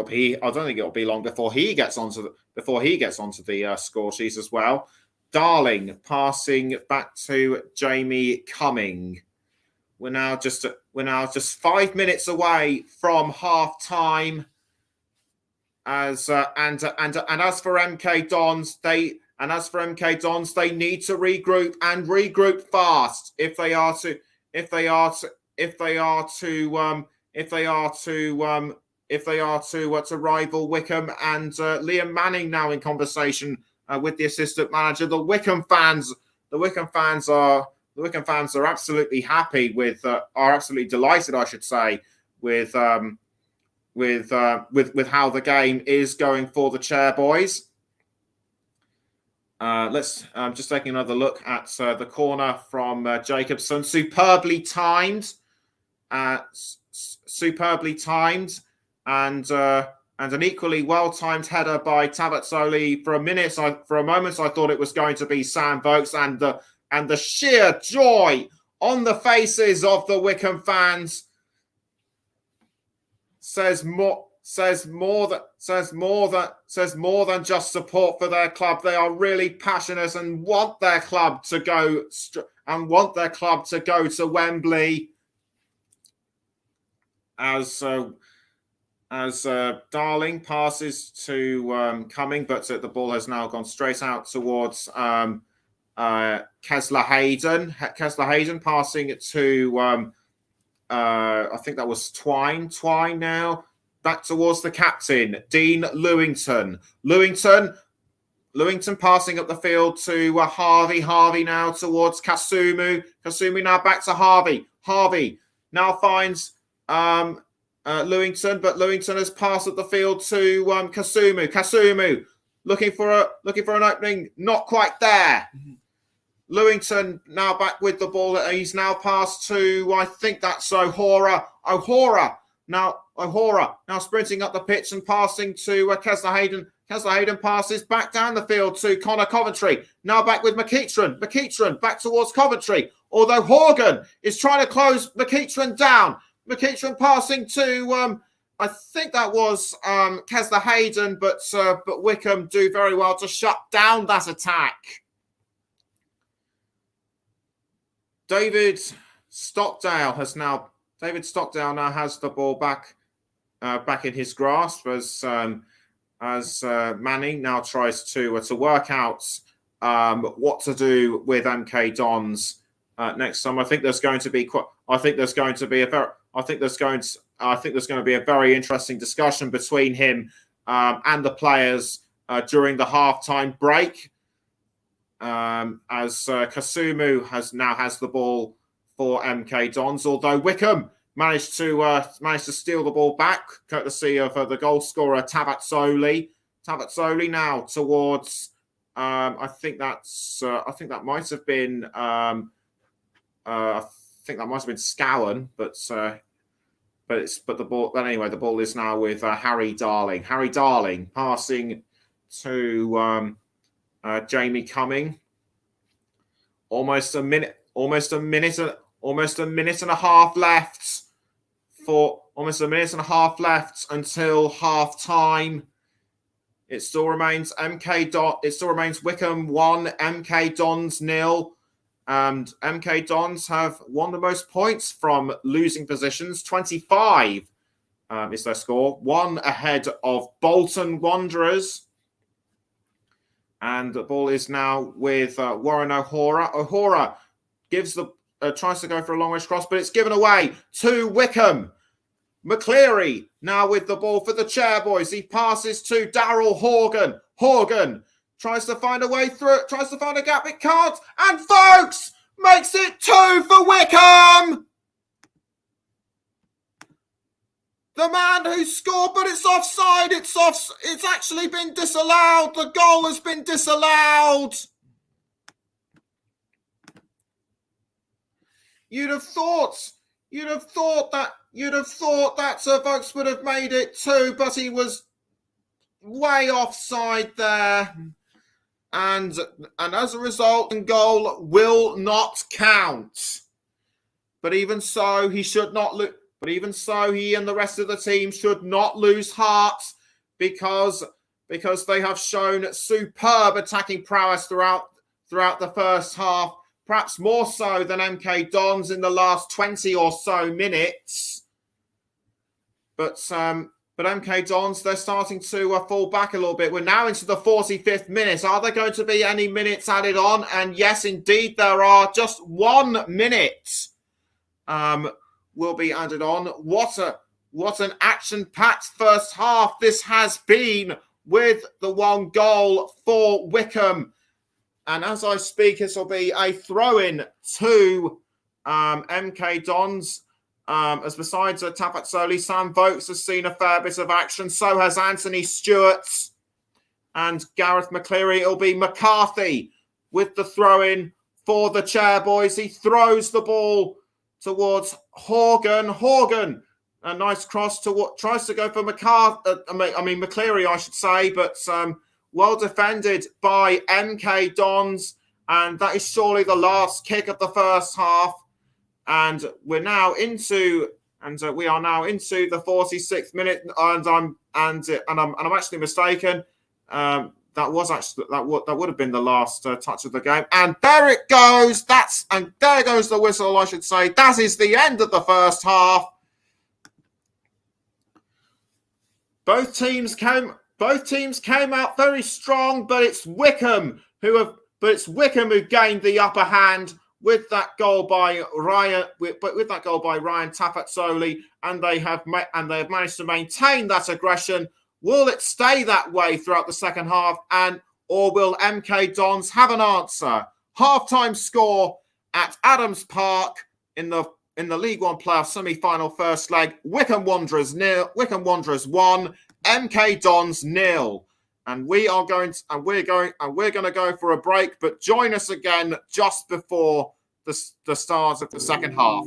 it'll be long before he gets onto the score sheet as well. Darling passing back to Jamie Cumming. We're now just 5 minutes away from half time. As for MK Dons, they need to regroup fast if they are to rival Wycombe. And Liam Manning now in conversation with the assistant manager. The Wycombe fans are absolutely happy are absolutely delighted, I should say, with how the game is going for the Chairboys. Let's just taking another look at the corner from Jacobson. Superbly timed, and an equally well-timed header by Tafasoli. For a moment, I thought it was going to be Sam Vokes, and the sheer joy on the faces of the Wycombe fans says more than just support for their club. They are really passionate and want their club to go to Wembley. As Darling passes to Cumming, but the ball has now gone straight out towards Kesler Hayden. Kesler Hayden passing it to I think that was Twine. Twine now back towards the captain, Dean Lewington. Lewington passing up the field to Harvey. Harvey now towards Kasumu. Kasumu now back to Harvey. Harvey now finds Lewington, but Lewington has passed up the field to Kasumu. Kasumu looking for an opening, not quite there. Lewington now back with the ball. He's now passed to, I think that's O'Hora. O'Hora Now O'Hora now sprinting up the pitch and passing to Kesler Hayden. Kesler Hayden passes back down the field to Connor Coventry. Now back with McEachran. McEachran back towards Coventry. Although Horgan is trying to close McEachran down. McEachran passing to I think that was Kesler Hayden, but Wycombe do very well to shut down that attack. David Stockdale now has the ball back in his grasp as Manning now tries to work out what to do with MK Dons next time. I think there's going to be a very interesting discussion between him and the players during the halftime break. As Kasumu has the ball for MK Dons, although Wycombe managed to steal the ball back, courtesy of the goal scorer Tabatsoli. Tabatsoli now towards I think that might have been Scowen, but the ball. But anyway, the ball is now with Harry Darling. Harry Darling passing to Jamie Cumming. Almost a minute and a half left until half time. It still remains Wycombe 1, MK Dons 0. And MK Dons have won the most points from losing positions. 25 is their score. 1 ahead of Bolton Wanderers. And the ball is now with Warren O'Hora. O'Hora tries to go for a long-range cross, but it's given away to Wycombe. McCleary now with the ball for the Chairboys. He passes to Daryl Horgan. Horgan tries to find a way through it, tries to find a gap. It can't. And folks, makes it 2 for Wycombe. The man who scored, but it's offside. It's actually been disallowed. The goal has been disallowed. You'd have thought that Sir Vokes would have made it 2, but he was way offside there. And as a result, the goal will not count. But even so, he should not lose. But even so, he and the rest of the team should not lose heart because they have shown superb attacking prowess throughout the first half, perhaps more so than MK Dons in the last 20 or so minutes. But MK Dons, they're starting to fall back a little bit. We're now into the 45th minute. Are there going to be any minutes added on? And yes, indeed, there are. Just 1 minute will be added on. What an action-packed first half this has been with the 1 goal for Wycombe. And as I speak, this will be a throw-in to MK Dons. As besides Tapatsoli, Sam Vokes has seen a fair bit of action. So has Anthony Stewart and Gareth McCleary. It'll be McCarthy with the throw-in for the Chairboys. He throws the ball towards Horgan. Horgan, a nice cross to what tries to go for McCleary, I should say, but well defended by MK Dons, and that is surely the last kick of the first half. And we are now into the 46th minute, and I'm actually mistaken. That would have been the last touch of the game. And there it goes. There goes the whistle, I should say. That is the end of the first half. Both teams came out very strong, but it's Wycombe who gained the upper hand with that goal by Ryan Tafatsoli, and they have managed to maintain that aggression. Will it stay that way throughout the second half, or will MK Dons have an answer? Half-time score at Adams Park in the League One playoff semi-final first leg. Wycombe Wanderers 1, MK Dons 0. And we're going to go for a break, but join us again just before the start of the second half.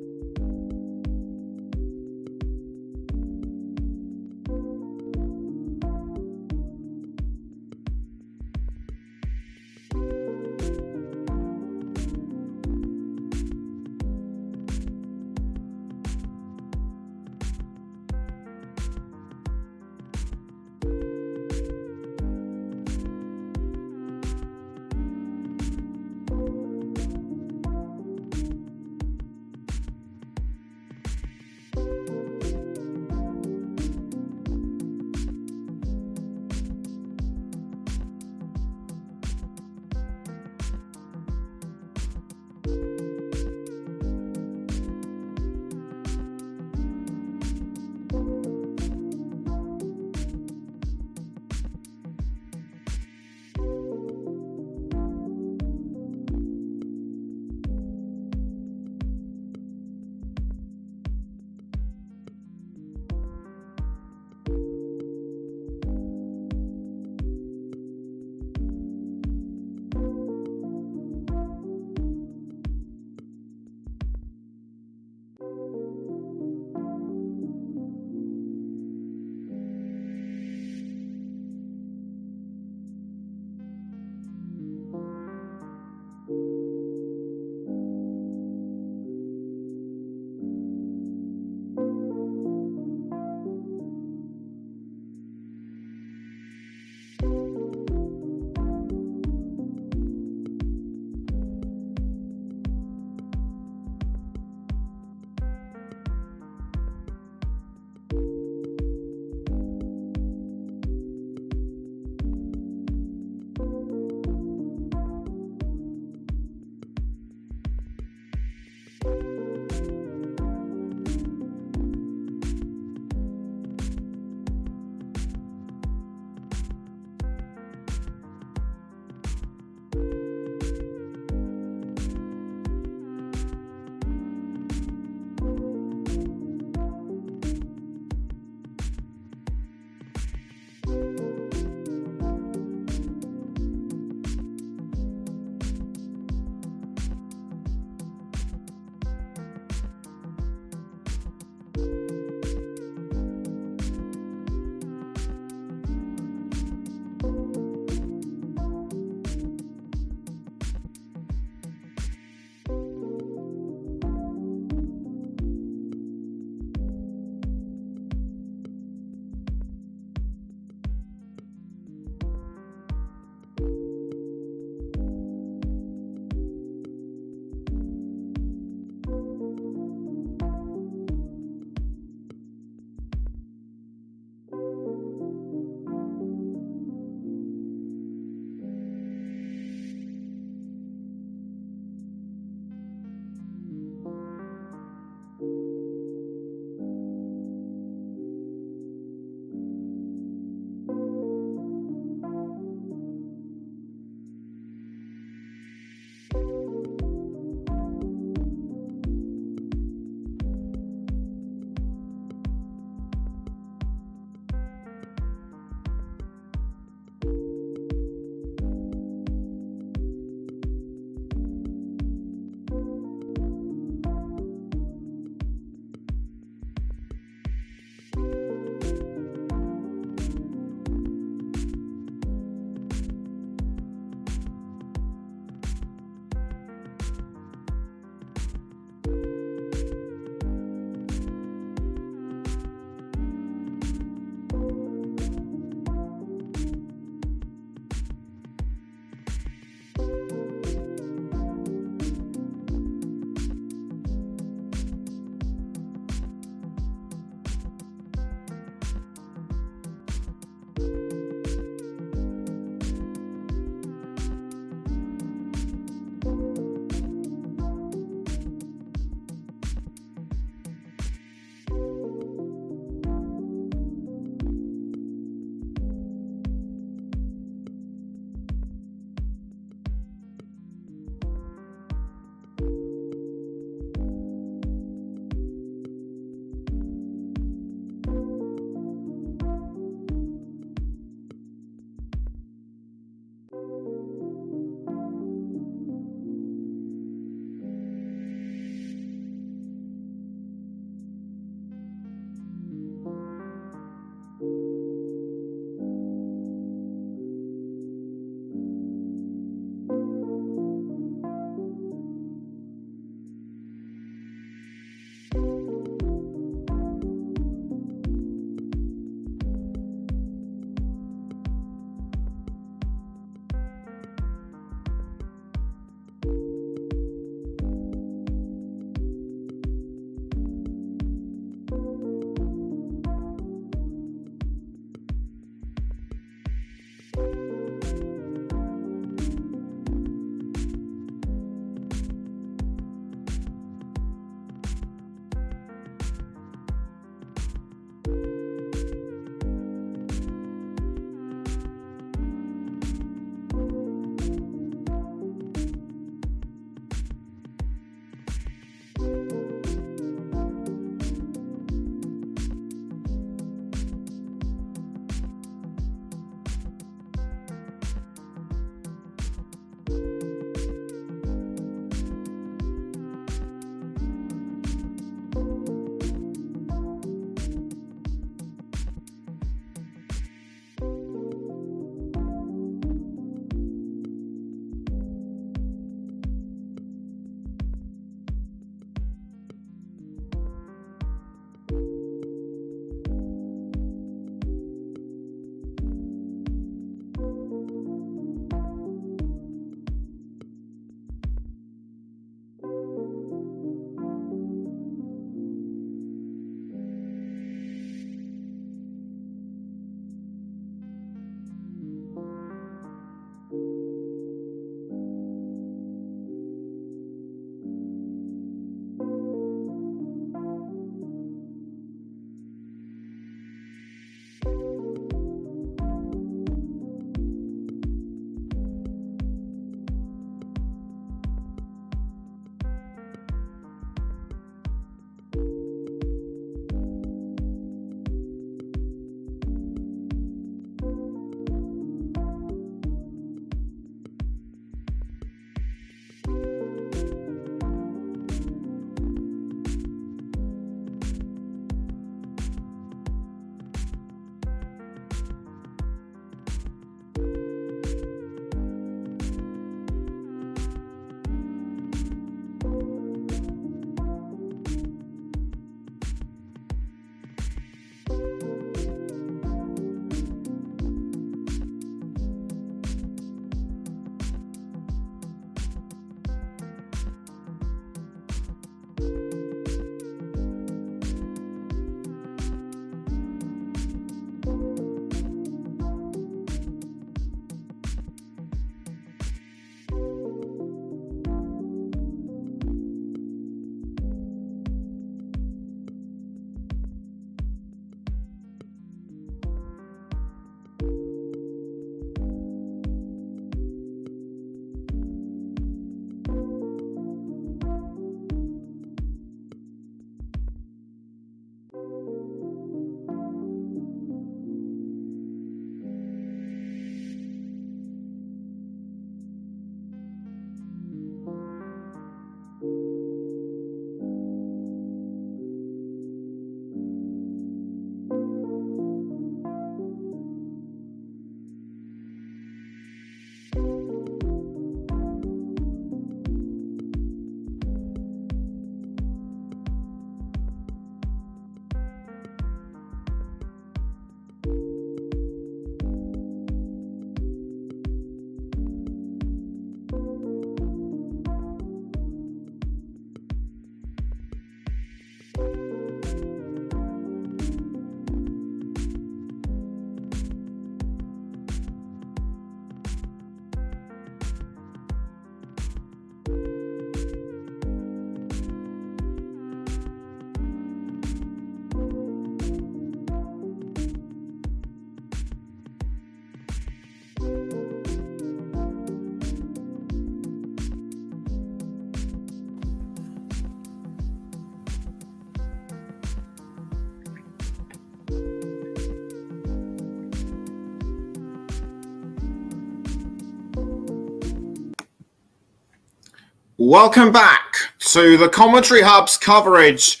Welcome back to the Commentary Hub's coverage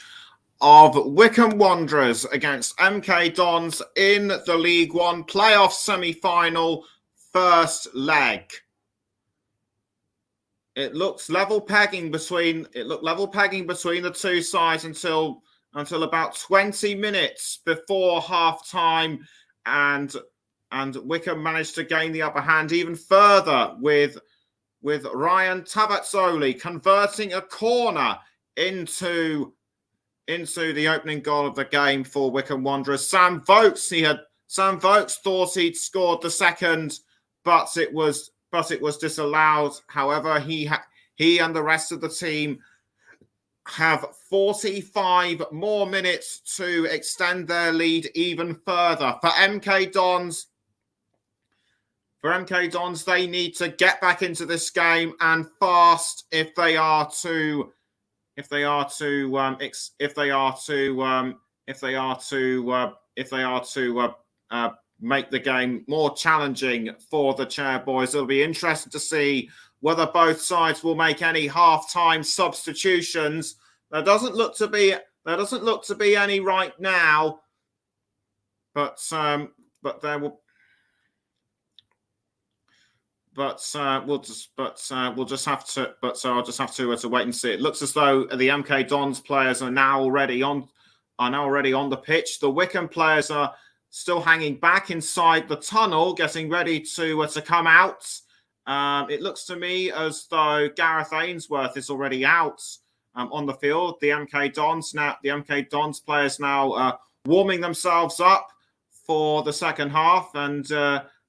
of Wycombe Wanderers against MK Dons in the League One playoff semi-final first leg. It looked level pegging between the two sides until about 20 minutes before half-time, and Wycombe managed to gain the upper hand even further with Ryan Tavazzoli converting a corner into the opening goal of the game for Wycombe Wanderers. Sam Vokes thought he'd scored the second, but it was disallowed. However, he and the rest of the team have 45 more minutes to extend their lead even further. For MK Dons, they need to get back into this game and fast if they are to make the game more challenging for the Chairboys. It'll be interesting to see whether both sides will make any half-time substitutions. There doesn't look to be any right now, but there will. I'll just have to wait and see. It looks as though the MK Dons players are now already on the pitch. The Wycombe players are still hanging back inside the tunnel, getting ready to come out. It looks to me as though Gareth Ainsworth is already out on the field. The MK Dons players now warming themselves up for the second half, and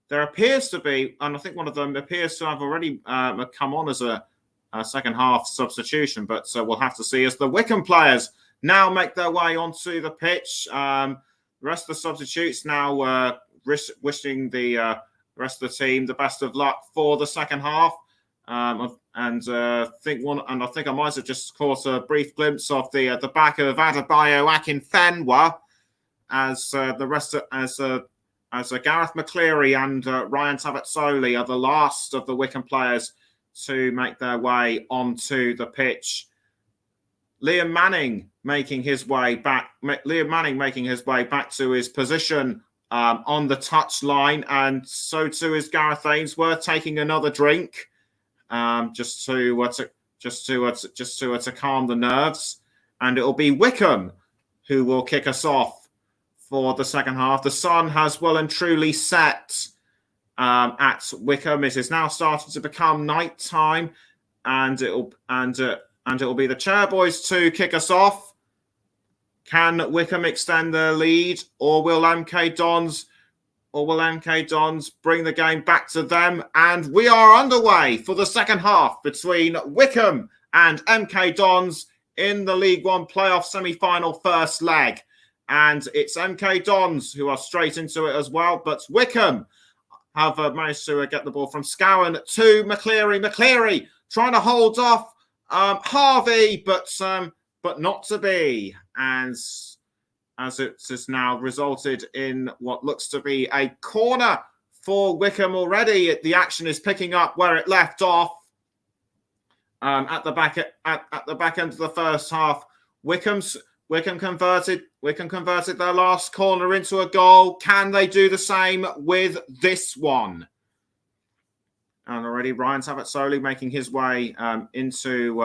there appears to be, and I think one of them appears to have already come on as a second half substitution, but we'll have to see as the Wycombe players now make their way onto the pitch. The rest of the substitutes now wishing the rest of the team the best of luck for the second half. I think I might have just caught a brief glimpse of the back of Adebayo Akinfenwa as Gareth McCleary and Ryan Tavazzoli are the last of the Wycombe players to make their way onto the pitch. Liam Manning making his way back to his position on the touchline, and so too is Gareth Ainsworth taking another drink, just to calm the nerves. And it'll be Wycombe who will kick us off for the second half. The sun has well and truly set at Wycombe. It is now starting to become night time, and it'll be the Chairboys to kick us off. Can Wycombe extend their lead, or will MK Dons bring the game back to them? And we are underway for the second half between Wycombe and MK Dons in the League One playoff semi-final first leg. And it's MK Dons who are straight into it as well, but Wycombe have managed to get the ball from Scowen to McCleary. McCleary trying to hold off Harvey, but not to be, as it has now resulted in what looks to be a corner for Wycombe already. The action is picking up where it left off at the back end of the first half. Wycombe converted their last corner into a goal. Can they do the same with this one? And already Ryan Tavazzoli making his way into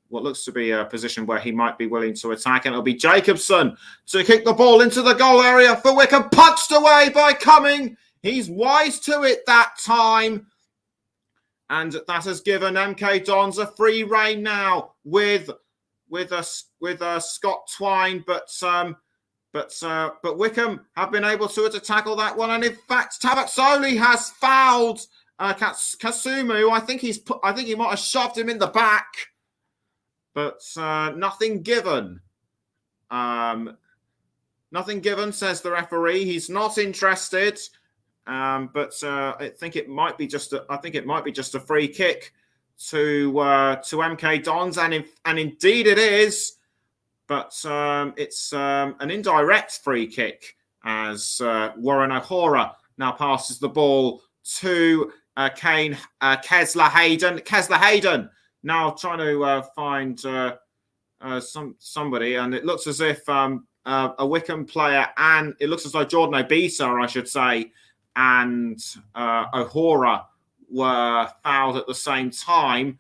what looks to be a position where he might be willing to attack. And it'll be Jacobson to kick the ball into the goal area for Wycombe. Punched away by Cumming. He's wise to it that time. And that has given MK Dons a free rein now with Scott Twine, but Wycombe have been able to tackle that one, and in fact, Tavazzoli has fouled Kasumu. I think he might have shoved him in the back, but nothing given. Nothing given, says the referee. He's not interested, but I think it might be just a free kick to MK Dons, and indeed it is, but it's an indirect free kick as Warren O'Hora now passes the ball to Kesler Hayden. Kesler Hayden now trying to find somebody, and it looks as if a Wycombe player, and it looks as though Jordan Obisa, I should say, and O'Hora were fouled at the same time.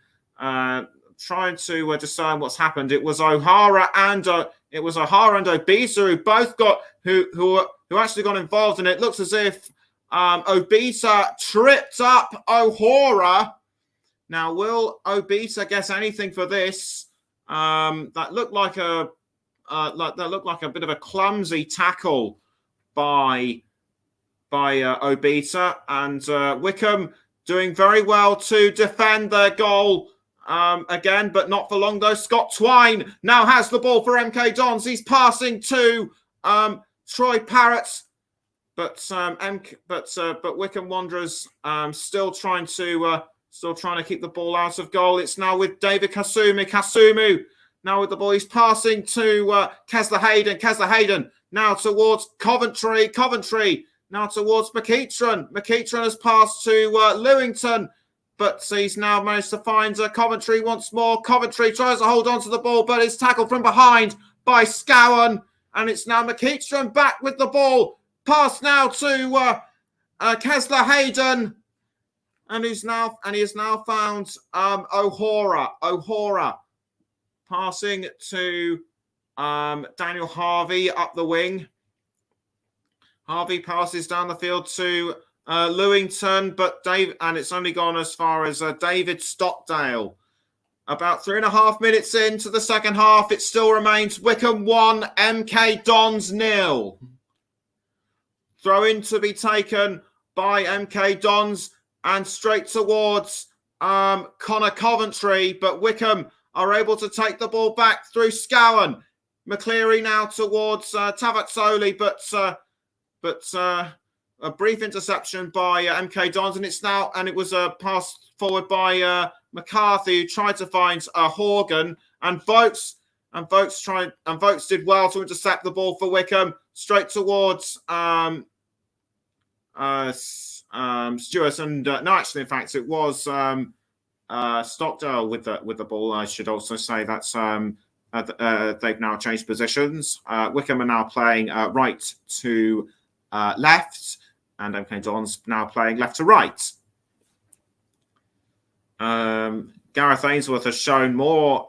Trying to discern what's happened. It was O'Hara and Obisa who both who actually got involved, and it looks as if Obisa tripped up O'Hara. Now, will Obisa get anything for this? That looked like a bit of a clumsy tackle by Obisa, and Wycombe doing very well to defend their goal again, but not for long though. Scott Twine now has the ball for MK Dons. He's passing to Troy Parrott, but Wycombe Wanderers still trying to keep the ball out of goal. It's now with David Kasumu. Kasumu now with the ball. He's passing to Kesler Hayden. Kesler Hayden now towards Coventry. Coventry now towards McEachran. McEachran has passed to Lewington, but he's now managed to find Coventry once more. Coventry tries to hold on to the ball, but it's tackled from behind by Scowen, and it's now McEachran back with the ball. Pass now to Kesler Hayden, and he has now found O'Hora. O'Hora passing to Daniel Harvey up the wing. Harvey passes down the field to Lewington, but it's only gone as far as David Stockdale. About 3.5 minutes into the second half, it still remains Wycombe 1, MK Dons 0. Throw in to be taken by MK Dons and straight towards Connor Coventry, but Wycombe are able to take the ball back through Scowen. McCleary now towards Tavazzoli, but a brief interception by MK Dons, and it was passed forward by McCarthy, who tried to find Horgan, and Vokes did well to intercept the ball for Wycombe straight towards Stewart, and no, actually, in fact, it was Stockdale with the ball. I should also say that's they've now changed positions. Wycombe are now playing right to left, and MK Dons now playing left to right. Gareth Ainsworth has shown more,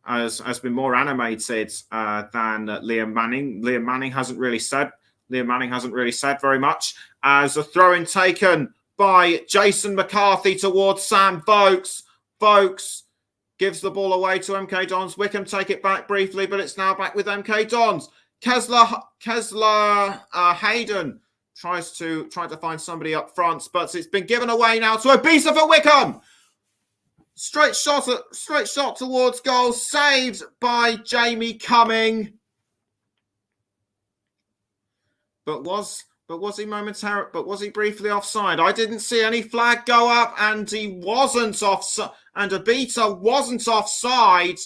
has been more animated than Liam Manning. Liam Manning hasn't really said very much. As a throw-in taken by Jason McCarthy towards Sam Vokes. Vokes gives the ball away to MK Dons. Wycombe take it back briefly, but it's now back with MK Dons. Kesler Hayden tries to find somebody up front, but it's been given away now to Obisa for Wycombe. Straight shot towards goal, saved by Jamie Cumming. But was he briefly offside? I didn't see any flag go up, and he wasn't offside, and Obisa wasn't offside.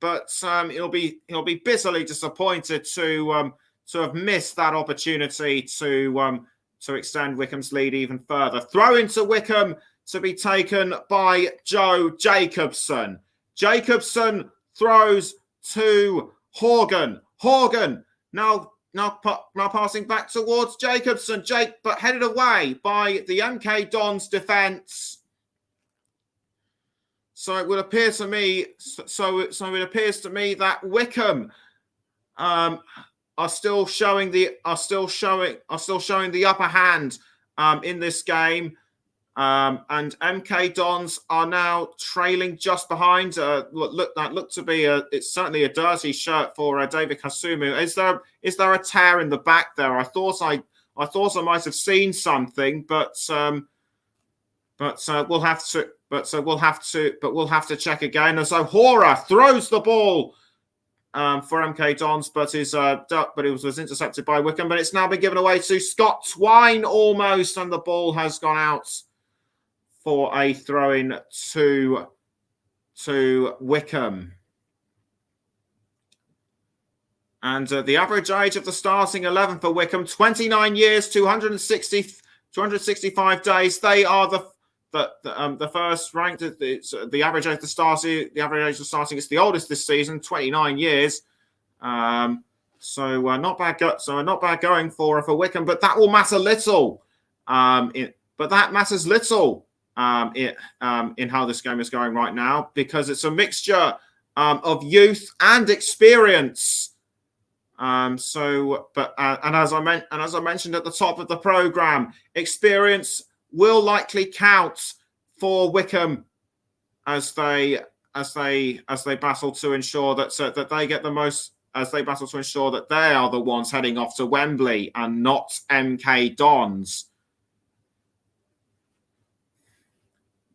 But he'll be bitterly disappointed to have missed that opportunity to extend Wycombe's lead even further. Throw into Wycombe to be taken by Joe Jacobson. Jacobson throws to Horgan. Horgan now passing back towards Jacobson. But headed away by the MK Dons defence. So it would appear to me. So it appears to me that Wycombe are still showing the upper hand in this game, and MK Dons are now trailing just behind. That looked to be it's certainly a dirty shirt for David Kasumu. Is there a tear in the back there? I thought I might have seen something, but we'll have to check again. As O'Hora throws the ball for MK Dons, but it was intercepted by Wycombe. But it's now been given away to Scott Twine almost, and the ball has gone out for a throw-in to Wycombe. And the average age of the starting 11 for Wycombe, 29 years, 265 days. They are the first ranked. The average age of starting. The average age of starting. It's the oldest this season, 29 years. So not bad. Not bad going for Wycombe, but that will matter little. But that matters little in how this game is going right now, because it's a mixture of youth and experience. And as I mentioned at the top of the program, experience will likely count for Wycombe as they battle to ensure that they get the most, as they battle to ensure that they are the ones heading off to Wembley and not MK Dons.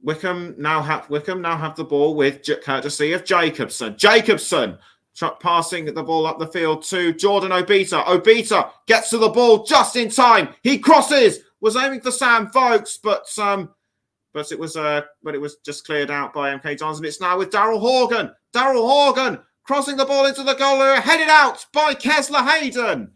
Wycombe now have the ball with courtesy of Jacobson. Jacobson passing the ball up the field to Jordan Obita. Obita gets to the ball just in time. He crosses. Was aiming for Sam Vokes, but it was just cleared out by MK Dons, and it's now with Daryl Horgan. Daryl Horgan crossing the ball into the goal area, headed out by Kesler Hayden.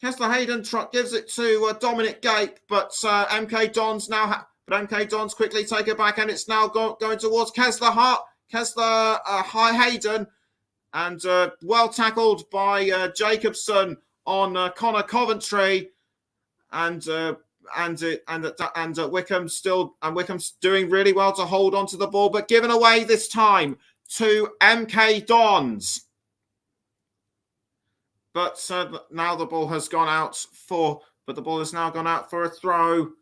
Kesler Hayden gives it to Dominic Gape, but MK Dons now. But MK Dons quickly take it back, and it's now going towards Kesler Hayden, and well tackled by Jacobson on Connor Coventry, and Wycombe's doing really well to hold on to the ball, but given away this time to MK Dons. But now the ball has gone out for a throw.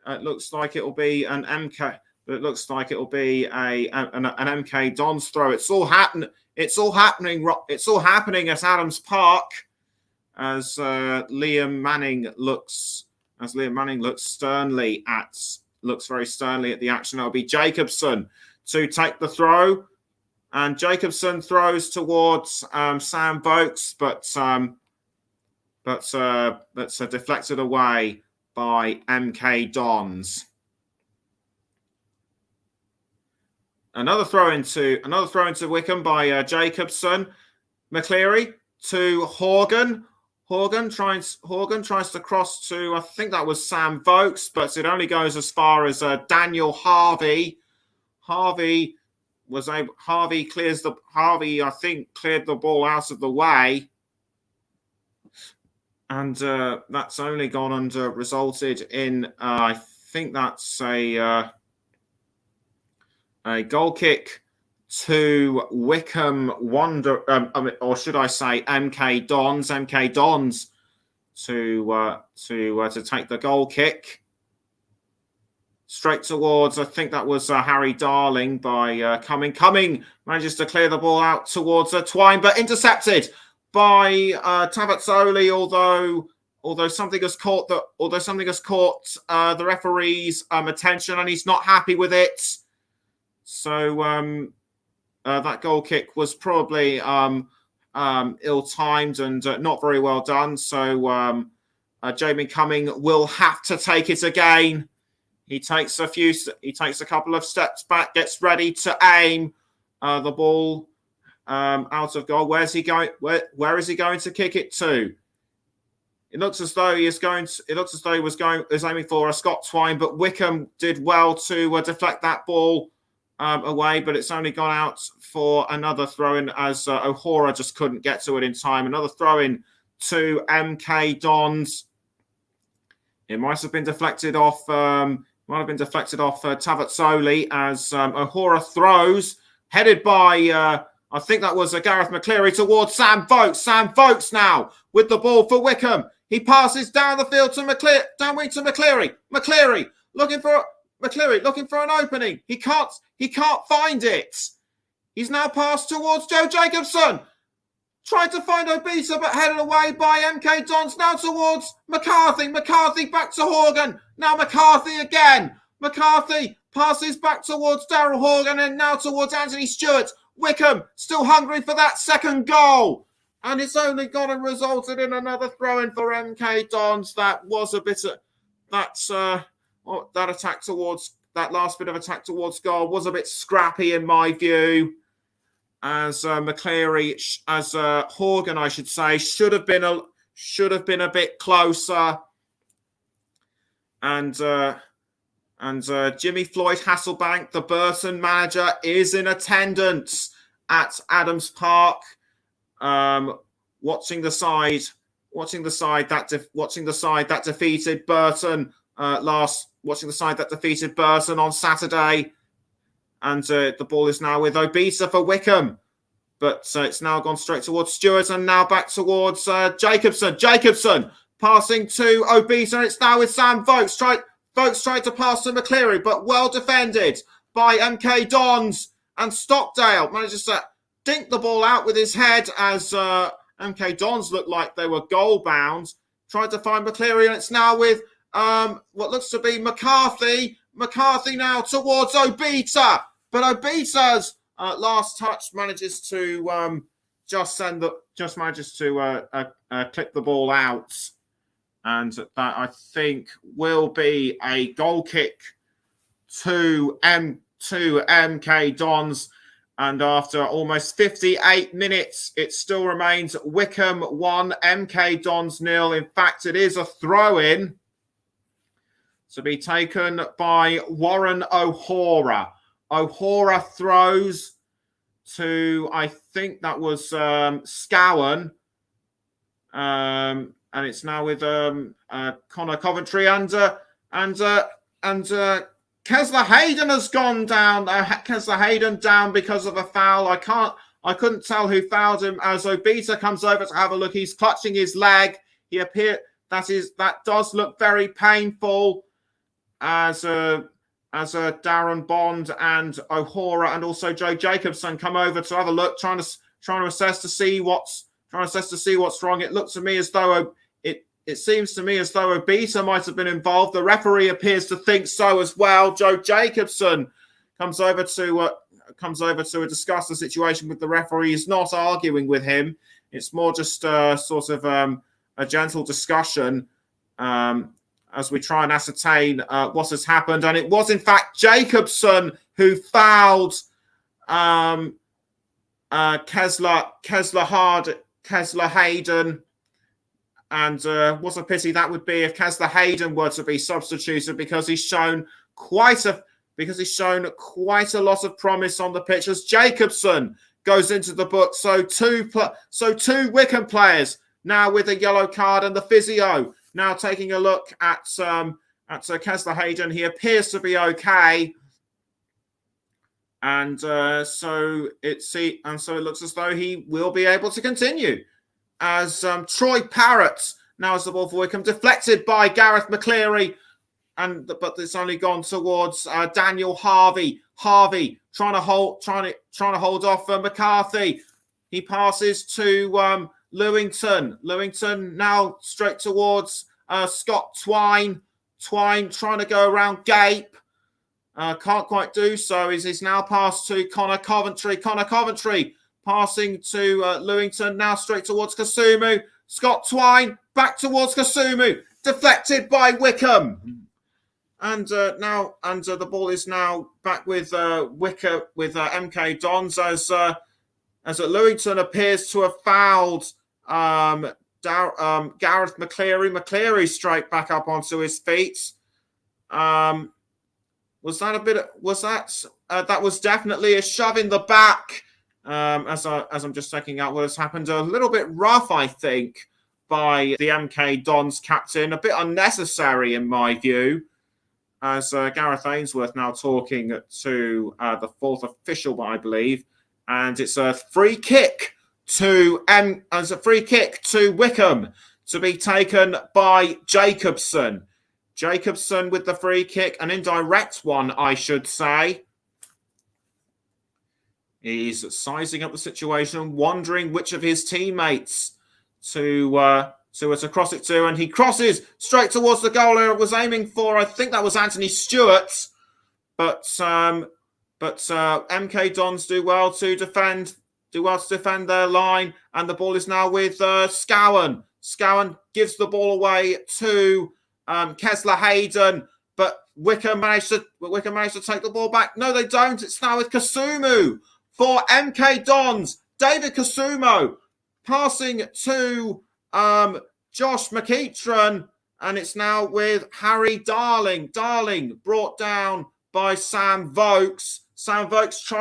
It looks like it will be an MK. It looks like it will be an MK Dons throw. It's all happening. It's all happening at Adams Park as Liam Manning looks very sternly at the action. It'll be Jacobson to take the throw, and Jacobson throws towards Sam Vokes, but that's deflected away by MK Dons. Another throw into Wycombe by Jacobson. McCleary to Horgan. Horgan tries to cross to, I think that was Sam Vokes, but it only goes as far as Daniel Harvey. Harvey, I think, cleared the ball out of the way. And that's only gone and resulted in, I think that's a goal kick to Wycombe Wanderers, or should I say MK Dons? MK Dons to take the goal kick straight towards. I think that was Harry Darling by Cumming. Cumming manages to clear the ball out towards Twine, but intercepted by Tavazzoli, although something has caught the referee's attention, and he's not happy with it. So that goal kick was probably ill-timed and not very well done. So Jamie Cumming will have to take it again. He takes a couple of steps back, gets ready to aim the ball out of goal. Where's he going? Where is he going to kick it to? It looks as though he was aiming for Scott Twine, but Wycombe did well to deflect that ball away. But it's only gone out for another throw-in as O'Hora just couldn't get to it in time. Another throw-in to MK Dons. It might have been deflected off. Tavazzoli as O'Hora throws, headed by. I think that was Gareth McCleary towards Sam Vokes. Sam Vokes now with the ball for Wycombe. He passes down the field to downwing to McCleary. McCleary looking for an opening. He can't find it. He's now passed towards Joe Jacobson. Tried to find Obita, but headed away by MK Dons. Now towards McCarthy. McCarthy back to Horgan. Now McCarthy again. McCarthy passes back towards Daryl Horgan and now towards Anthony Stewart. Wycombe still hungry for that second goal. And it's only gone and resulted in another throw-in for MK Dons. That was a bit of that attack towards that last bit of attack towards goal was a bit scrappy in my view. As McCleary, as Horgan, I should say, should have been a bit closer. And And Jimmy Floyd Hasselbank, the Burton manager, is in attendance at Adams Park, watching the side that defeated Burton on Saturday. And the ball is now with Obisa for Wycombe. But it's now gone straight towards Stewart and now back towards Jacobson. Jacobson passing to Obisa, and it's now with Sam Vokes. Vokes tried to pass to McCleary, but well defended by MK Dons, and Stockdale manages to dink the ball out with his head as MK Dons looked like they were goal bound. Tried to find McCleary, and it's now with what looks to be McCarthy. McCarthy now towards Obita, but Obita's last touch manages to clip the ball out, and that I think will be a goal kick to MK Dons. And after almost 58 minutes, it still remains Wycombe 1, MK Dons 0. In fact, it is a throw-in to be taken by Warren O'Hara. O'Hara throws to, I think that was Scowen. And it's now with Connor Coventry and Kesler Hayden has gone down. Kesler Hayden down because of a foul. I couldn't tell who fouled him as Obita comes over to have a look. He's clutching his leg. That does look very painful as Darren Bond and O'Hara and also Joe Jacobson come over to have a look, trying to assess to see what's wrong. It looks to me as though it seems to me as though Obita might have been involved. The referee appears to think so as well. Joe Jacobson comes over to discuss the situation with the referee. He's not arguing with him. It's more just sort of a gentle discussion as we try and ascertain what has happened. And it was, in fact, Jacobson who fouled Kesler Hayden. And what a pity that would be if Kesler Hayden were to be substituted, because he's shown quite a lot of promise on the pitch. As Jacobson goes into the book, so two Wycombe players now with a yellow card, and the physio now taking a look at Kesler Hayden. He appears to be okay, and so it looks as though he will be able to continue. As Troy Parrott now has the ball for Wycombe, deflected by Gareth McCleary, but it's only gone towards Daniel Harvey. Harvey trying to hold off McCarthy. He passes to Lewington. Lewington now straight towards Scott Twine. Twine trying to go around Gape. Can't quite do so. He's now passed to Connor Coventry. Connor Coventry passing to Lewington, now straight towards Kasumu. Scott Twine back towards Kasumu, deflected by Wycombe. And the ball is now back with Wycombe, with MK Dons, as Lewington appears to have fouled Gareth McCleary. McCleary straight back up onto his feet. That was definitely a shove in the back. As I'm just checking out what has happened, a little bit rough, I think, by the MK Dons captain, a bit unnecessary in my view, as Gareth Ainsworth now talking to the fourth official, I believe, and it's a free kick to Wycombe to be taken by Jacobson. Jacobson with the free kick, an indirect one, I should say. He's sizing up the situation, wondering which of his teammates to cross it to, and he crosses straight towards the goal area. Was aiming for, I think that was Anthony Stewart, but MK Dons do well to defend their line, and the ball is now with Scowen. Scowen gives the ball away to Kesler Hayden, but Wycombe managed to take the ball back. No, they don't. It's now with Kasumu for MK Dons. David Kasumu passing to Josh McEachran. and it's now with Harry Darling. Darling brought down by Sam Vokes. Sam Vokes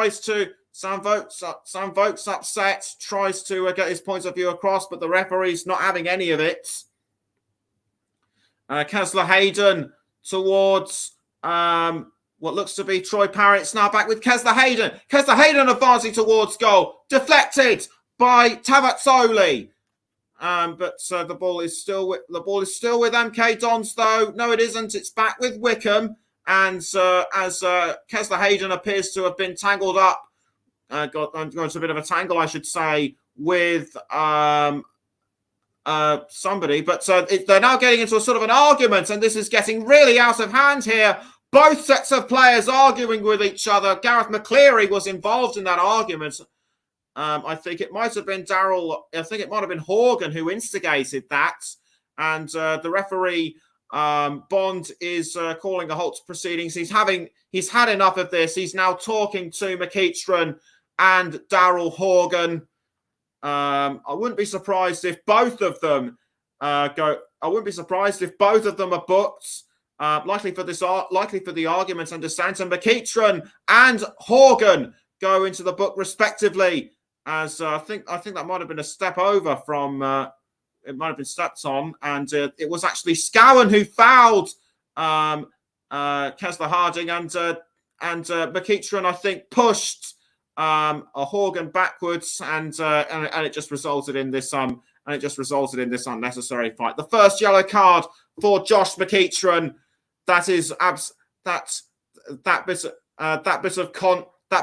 upset, tries to get his point of view across, but the referee's not having any of it. Kesler Hayden towards what looks to be Troy Parrott. It's now back with Kesler Hayden. Kesler Hayden advancing towards goal. Deflected by Tavazzoli. But the ball is still with MK Dons, though. No, it isn't. It's back with Wycombe. And as Kesler Hayden appears to have been tangled up, got into a bit of a tangle, I should say, with somebody. But they're now getting into a sort of an argument, and this is getting really out of hand here. Both sets of players arguing with each other. Gareth McCleary was involved in that argument. I think it might have been Horgan who instigated that. And the referee, Bond, is calling a halt to proceedings. He's had enough of this. He's now talking to McEachran and Daryl Horgan. I wouldn't be surprised if both of them are booked. Likely for the argument and dissent. And McEachran and Horgan go into the book respectively. As I think that might have been a step over from it might have been stepped on, and it was actually Scowen who fouled Kesler Harding, and McEachran, I think, pushed a Horgan backwards, and it just resulted in this unnecessary fight. The first yellow card for Josh McEachran. That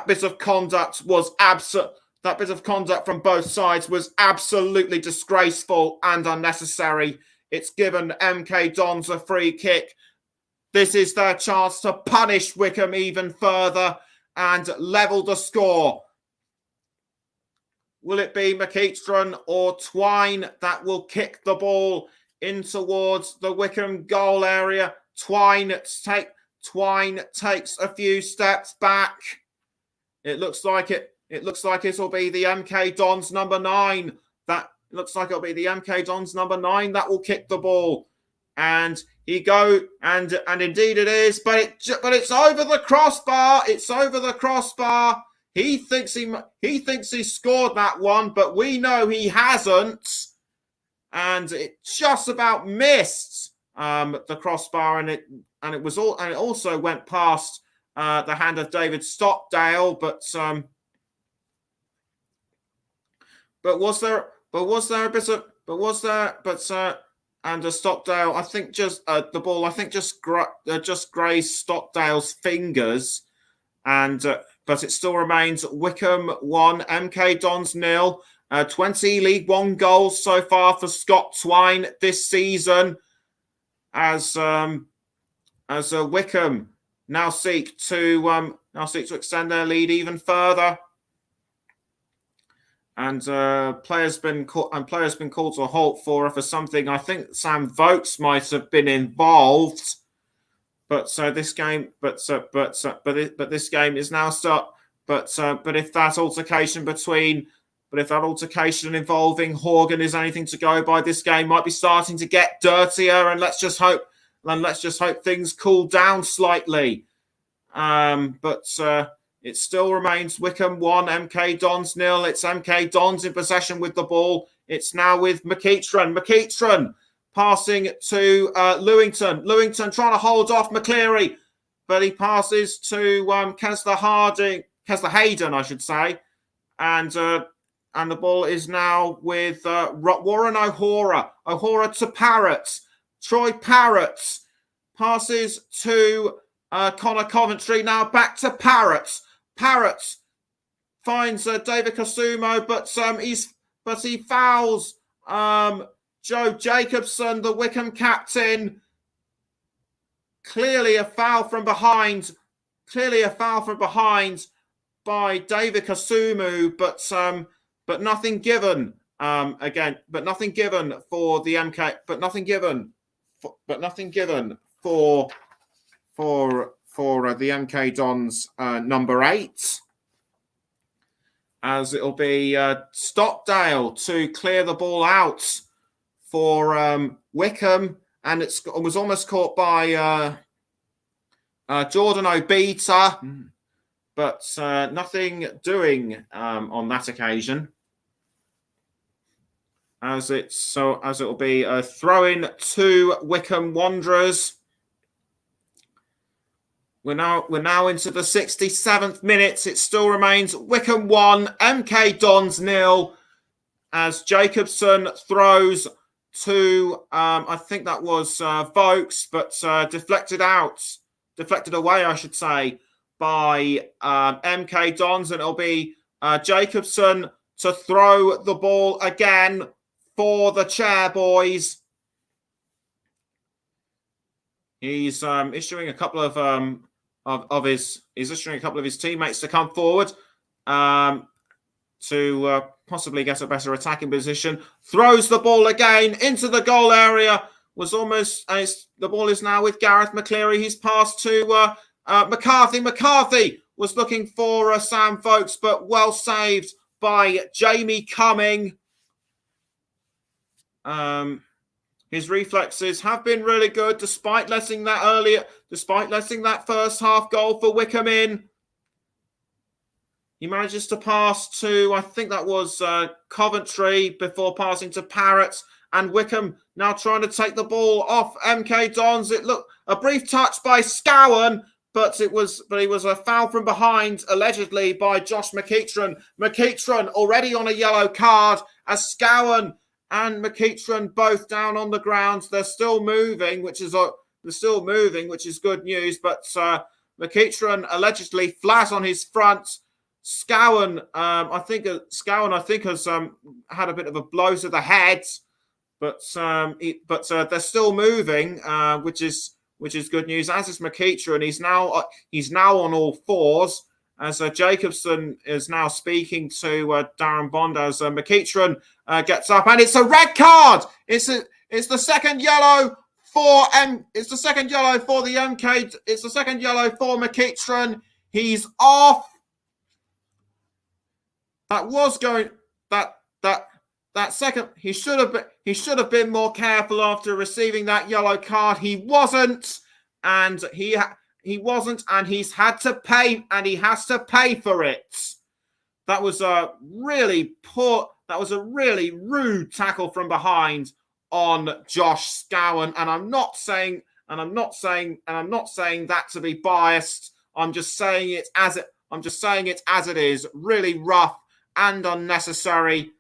bit of conduct was absolute. That bit of conduct from both sides was absolutely disgraceful and unnecessary. It's given MK Dons a free kick. This is their chance to punish Wycombe even further and level the score. Will it be McEachran or Twine that will kick the ball in towards the Wycombe goal area? Twine takes a few steps back. It looks like it'll be the MK Dons number 9. That looks like it'll be the MK Dons number 9 that will kick the ball. And and indeed it is, but it's over the crossbar. It's over the crossbar. He thinks he scored that one, but we know he hasn't. And it just about missed the crossbar, and it also went past the hand of David Stockdale, but Stockdale, I think the ball just grazed Stockdale's fingers, and but it still remains Wycombe 1, MK Dons 0. 20 League One goals so far for Scott Twine this season, as Wycombe now seek to extend their lead even further. And players been called to a halt for something. I think Sam Vokes might have been involved, but this game is now start. But if that altercation involving Horgan is anything to go by, this game might be starting to get dirtier. And let's just hope things cool down slightly. It still remains Wycombe 1, MK Dons 0. It's MK Dons in possession with the ball. It's now with McEachran. McEachran passing to Lewington. Lewington trying to hold off McCleary, but he passes to Kesler Hayden, I should say. And the ball is now with Warren O'Hora. O'Hora to Parrott. Troy Parrott passes to Connor Coventry. Now back to Parrott. Parrott finds David Kasumo, but he fouls Joe Jacobson, the Wycombe captain. Clearly a foul from behind by David Kasumu, but nothing given nothing given for the MK, nothing given for the MK Dons number 8, as it'll be Stockdale to clear the ball out for Wycombe, and it was almost caught by Jordan Obita, but nothing doing on that occasion. As it will be a throw-in to Wycombe Wanderers. We're now into the 67th minute. It still remains Wycombe 1, MK Dons 0, as Jacobson throws to I think that was Vokes, but deflected away, I should say, by MK Dons, and it'll be Jacobson to throw the ball again for the Chair Boys. He's issuing a couple of his teammates to come forward to possibly get a better attacking position. Throws the ball again into the goal area. The ball is now with Gareth McCleary. He's passed to McCarthy. McCarthy was looking for Sam Vokes, but well saved by Jamie Cumming. His reflexes have been really good, despite letting that first half goal for Wycombe in. He manages to pass to, I think that was Coventry, before passing to Parrott, and Wycombe now trying to take the ball off MK Dons. It looked a brief touch by Scowen, but he was a foul from behind, allegedly by Josh McEachran. McEachran already on a yellow card, as Scowen and McEachran both down on the ground. They're still moving, which is good news. But McEachran allegedly flat on his front. Scowen, I think has had a bit of a blow to the head, but they're still moving, which is good news. As is McEachran, he's now on all fours. As Jacobson is now speaking to Darren Bond, as McEachran gets up, and it's a red card. It's the second yellow for the MK. It's the second yellow for McEachran. He's off. That second. He should have been more careful after receiving that yellow card. He wasn't, and he wasn't, and he's had to pay, and he has to pay for it. That was a really rude tackle from behind on Josh Scowen, and I'm not saying that to be biased. I'm just saying it as it is. Really rough and unnecessary,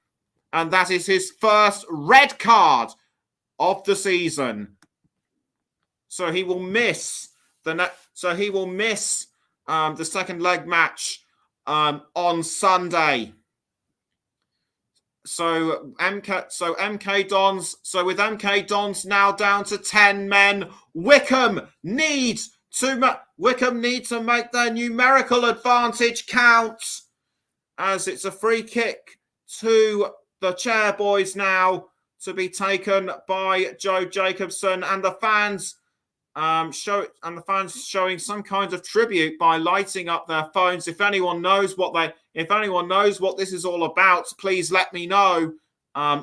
and that is his first red card of the season. So he will miss the second leg match on Sunday. So MK Dons now down to 10 men. Wycombe need to make their numerical advantage count, as it's a free kick to the Chair Boys now, to be taken by Joe Jacobson, and the fans showing some kind of tribute by lighting up their phones. If anyone knows what this is all about, please let me know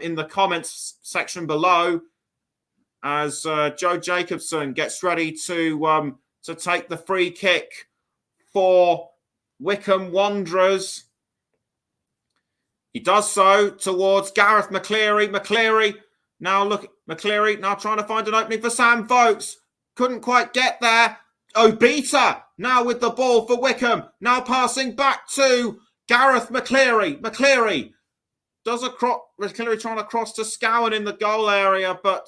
in the comments section below, as Joe Jacobson gets ready to take the free kick for Wycombe Wanderers. He does so towards Gareth McCleary. McCleary now trying to find an opening for Sam Vokes. Couldn't quite get there. Obita now with the ball for Wycombe. Now passing back to Gareth McCleary. McCleary trying to cross to Scowen in the goal area, but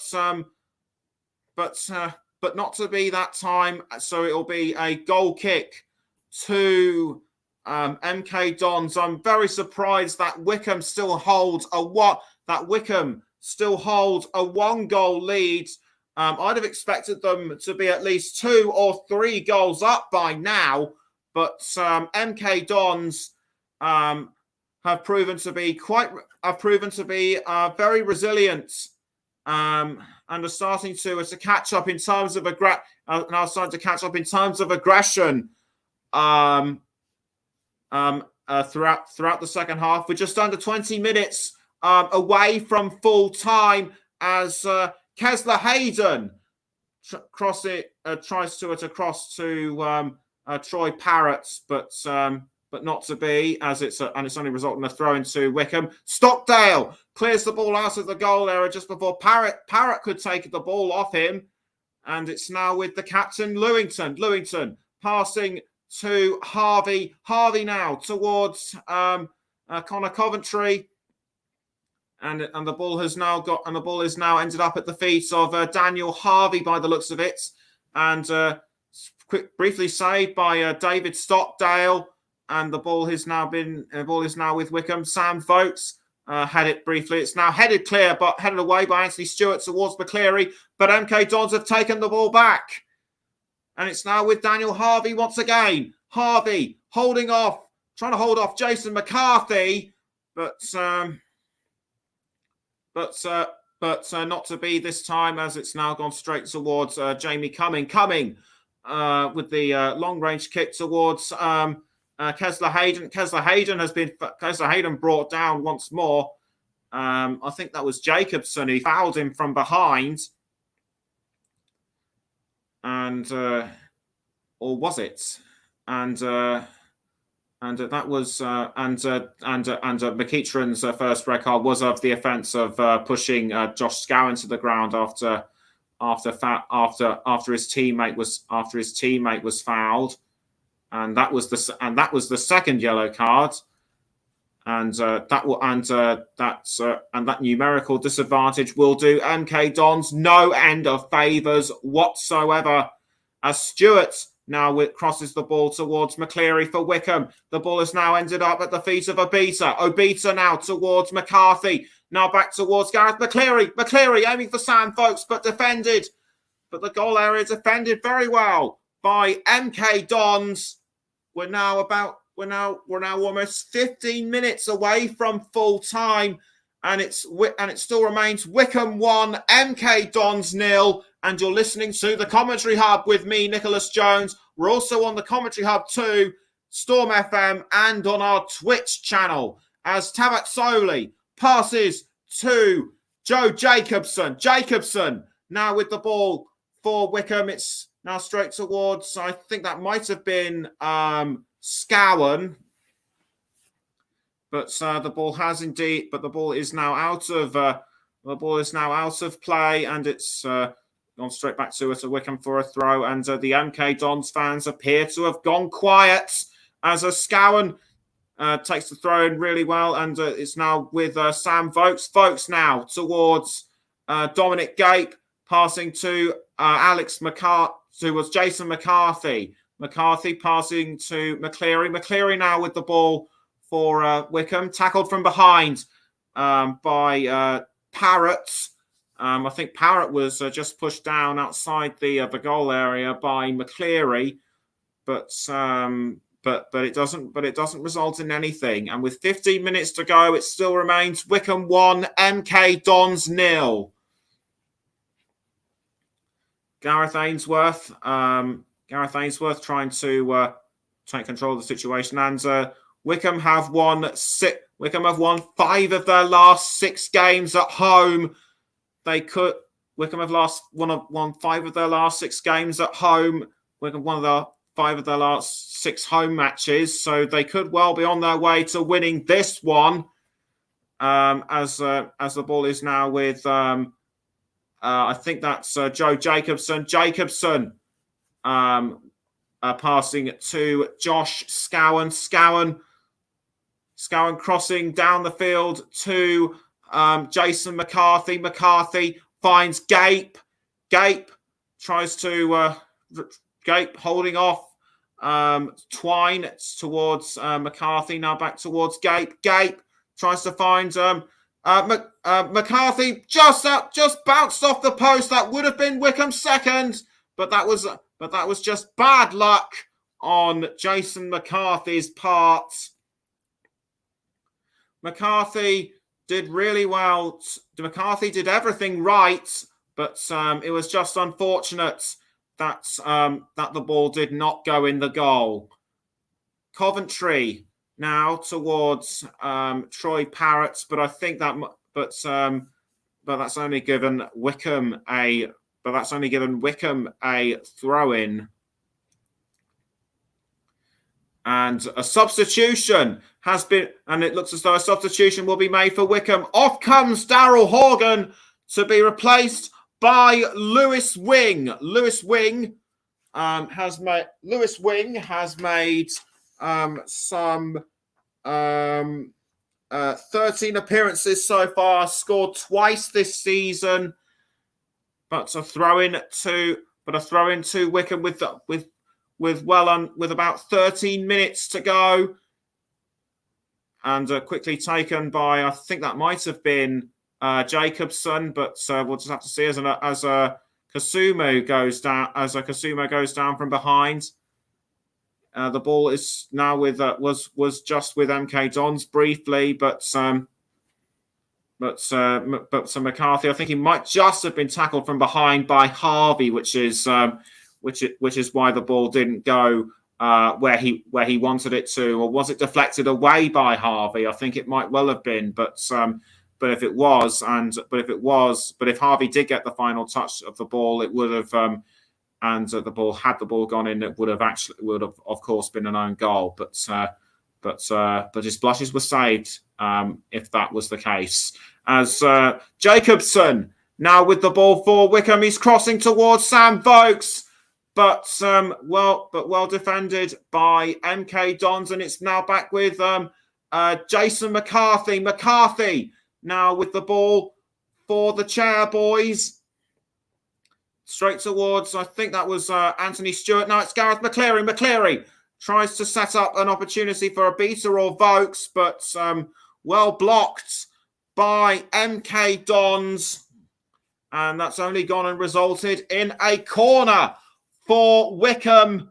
not to be that time. So it'll be a goal kick to MK Dons. I'm very surprised that Wycombe still holds a 1-goal lead. I'd have expected them to be at least 2 or 3 goals up by now, but MK Dons have proven to be very resilient, and are starting to catch up in terms of aggression throughout the second half. We're just under 20 minutes away from full time, as Kesler Hayden tries to it across to Troy Parrott, but not to be, as it's only resulting in a throw into Wycombe. Stockdale clears the ball out of the goal area just before Parrott could take the ball off him, and it's now with the captain Lewington passing to Harvey now towards Connor Coventry, and the ball has now ended up at the feet of Daniel Harvey by the looks of it, and briefly saved by David Stockdale, and the ball is now with Wycombe. Sam Vokes had it briefly. It's now headed clear, but headed away by Anthony Stewart towards McCleary, but MK Dons have taken the ball back, and it's now with Daniel Harvey once again. Harvey trying to hold off Jason McCarthy, but not to be this time, as it's now gone straight towards Jamie Cumming. With the long-range kick towards Kesler Hayden. Kesler Hayden brought down once more. I think that was Jacobson who fouled him from behind, and or was it? And that was McEachran's first red card was of the offence of pushing Josh Scowen to the ground after his teammate was fouled, and that was the second yellow card, and that numerical disadvantage will do MK Dons no end of favours whatsoever, as Stewart now crosses the ball towards McCleary for Wycombe. The ball has now ended up at the feet of Obita. Obita now towards McCarthy. Now back towards Gareth McCleary. McCleary aiming for Sam Vokes, but defended. But the goal area defended very well by MK Dons. We're now almost 15 minutes away from full time, and it still remains Wycombe 1, MK Dons 0. And you're listening to the Commentary Hub with me, Nicholas Jones. We're also on the Commentary Hub too, Storm FM, and on our Twitch channel, as Tabak Soli passes to Joe Jacobson. Jacobson now with the ball for Wycombe. It's now straight towards, I think that might have been Scowen. But the ball is now out of play, and it's gone straight back to Wycombe for a throw, and the MK Dons fans appear to have gone quiet as Scowen takes the throw in really well, and it's now with Sam Vokes. Vokes now towards Dominic Gape, passing to Alex McCarthy, who was Jason McCarthy. McCarthy passing to McCleary. McCleary now with the ball for Wycombe, tackled from behind by Parrott. I think Parrott was just pushed down outside the goal area by McCleary, but it doesn't result in anything. And with 15 minutes to go, it still remains Wycombe 1, MK Dons 0. Gareth Ainsworth trying to take control of the situation, and Wycombe have won 5 of their last 6 games at home. Wycombe have won 5 of their last 6 games at home. Wycombe won 5 of their last 6 home matches, so they could well be on their way to winning this one. As the ball is now with, I think that's Joe Jacobson. Jacobson passing to Josh Scowen. Scowen crossing down the field to Jason McCarthy. McCarthy finds Gape. Gape tries to Gape holding off Twine. It's towards McCarthy. Now back towards Gape. Gape tries to find McCarthy. Just bounced off the post. That would have been Wycombe's second, but that was just bad luck on Jason McCarthy's part. McCarthy did really well. McCarthy did everything right, but it was just unfortunate that the ball did not go in the goal. Coventry now towards Troy Parrott, but I think that's only given Wycombe a that's only given Wycombe a throw-in. And a substitution has been, and it looks as though a substitution will be made for Wycombe. Off comes Daryl Horgan to be replaced by Lewis Wing. Lewis Wing has made some 13 appearances so far, scored twice this season, but a throw in to Wycombe with about 13 minutes to go, and quickly taken by, I think that might have been Jacobson, but we'll just have to see as Kasumu goes down from behind. The ball is now with was just with MK Dons briefly, but McCarthy, I think he might just have been tackled from behind by Harvey, which is why the ball didn't go where he wanted it to, or was it deflected away by Harvey? I think it might well have been, but if Harvey did get the final touch of the ball, it would have. And had the ball gone in, it would have of course been an own goal. But his blushes were saved if that was the case. As Jacobson now with the ball for Wycombe, he's crossing towards Sam Vokes, but well defended by MK Dons, and it's now back with Jason McCarthy. McCarthy now with the ball for the Chair Boys. Straight towards, I think that was Anthony Stewart. Now it's Gareth McCleary. McCleary tries to set up an opportunity for a beater or Vokes, but well blocked by MK Dons. And that's only gone and resulted in a corner for Wycombe.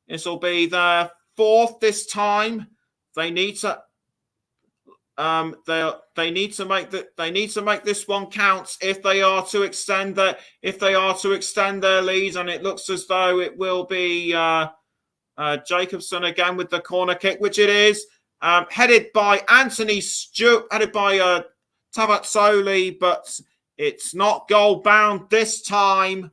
This will be their fourth this time. They need to they need to make this one count if they are to extend their lead, and it looks as though it will be Jacobson again with the corner kick, which it is, headed by Anthony Stewart, headed by Tavatsoli, but it's not goal bound this time.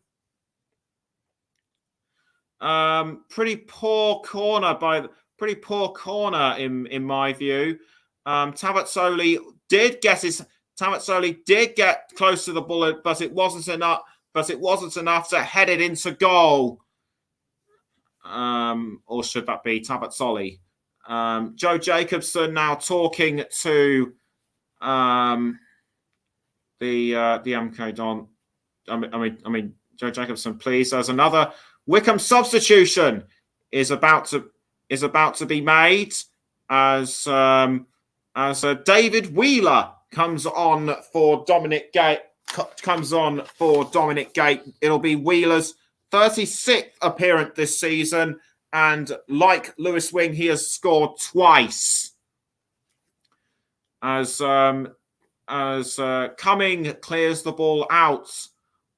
Pretty poor corner in my view. Tavatsoli did get close to the bullet, but it wasn't enough to head it into goal. Or should that be Tavatsoli? Joe Jacobson now talking to the MK Don. I mean Joe Jacobson, please. There's another Wycombe substitution is about to be made as David Wheeler comes on for Dominic Gate. It'll be Wheeler's 36th appearance this season, and like Lewis Wing, he has scored twice. As Cumming clears the ball out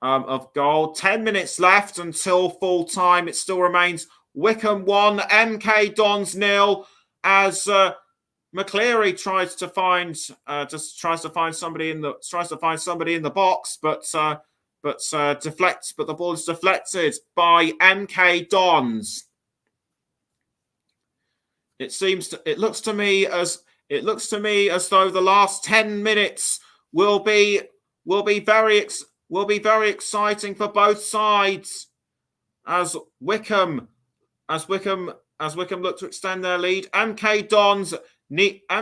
of goal. 10 minutes left until full time. It still remains Wycombe 1, MK Dons 0. As McCleary tries to find somebody in the box, but deflects. But the ball is deflected by MK Dons. It looks to me as though the last 10 minutes will be very exciting for both sides as Wycombe look to extend their lead. MK Dons need to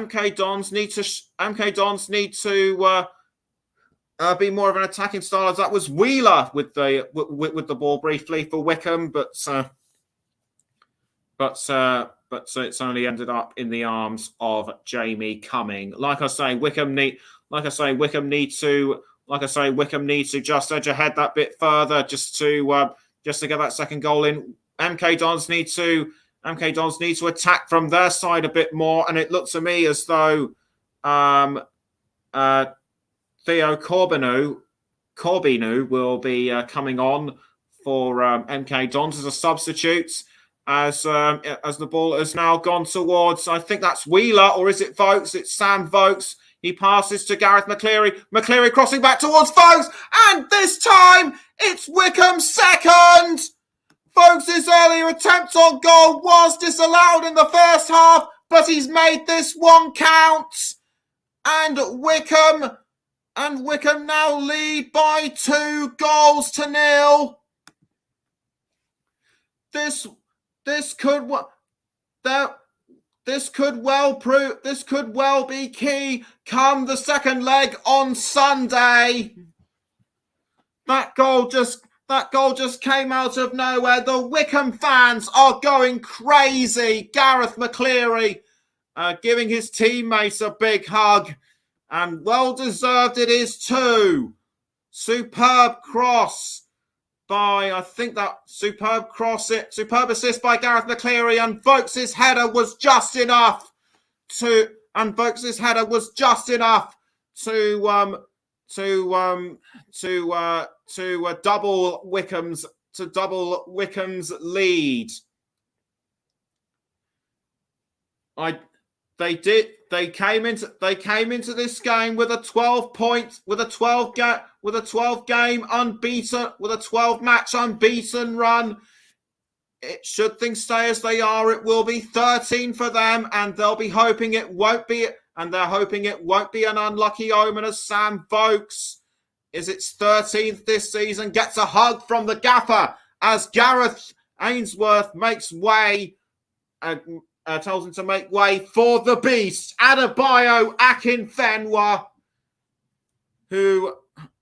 be more of an attacking style, as that was Wheeler with the ball briefly for Wycombe, but it's only ended up in the arms of Jamie Cumming. Like I say, Wycombe need to just edge ahead that bit further, just to get that second goal in. MK Dons need to attack from their side a bit more, and it looked to me as though Theo Corbinu will be coming on for MK Dons as a substitute, as the ball has now gone towards, I think that's Wheeler, or is it Vokes? It's Sam Vokes. He passes to Gareth McCleary. McCleary crossing back towards Vokes. And this time, it's Wycombe's second. Vokes' earlier attempt on goal was disallowed in the first half, but he's made this one count. And Wycombe now lead by 2-0. This could well be key come the second leg on Sunday. That goal just came out of nowhere. The Wycombe fans are going crazy. Gareth McCleary giving his teammates a big hug, and well deserved it is too. Superb cross by, superb assist by Gareth McCleary, and Vokes' header was just enough to double Wycombe's lead. They came into this game with a 12-match unbeaten run. Should things stay as they are, it will be 13 for them, and they'll be hoping it won't be. And they're hoping it won't be an unlucky omen as Sam Vokes is its 13th this season, gets a hug from the gaffer as Gareth Ainsworth makes way. Tells him to make way for the beast, Adebayo Akinfenwa, who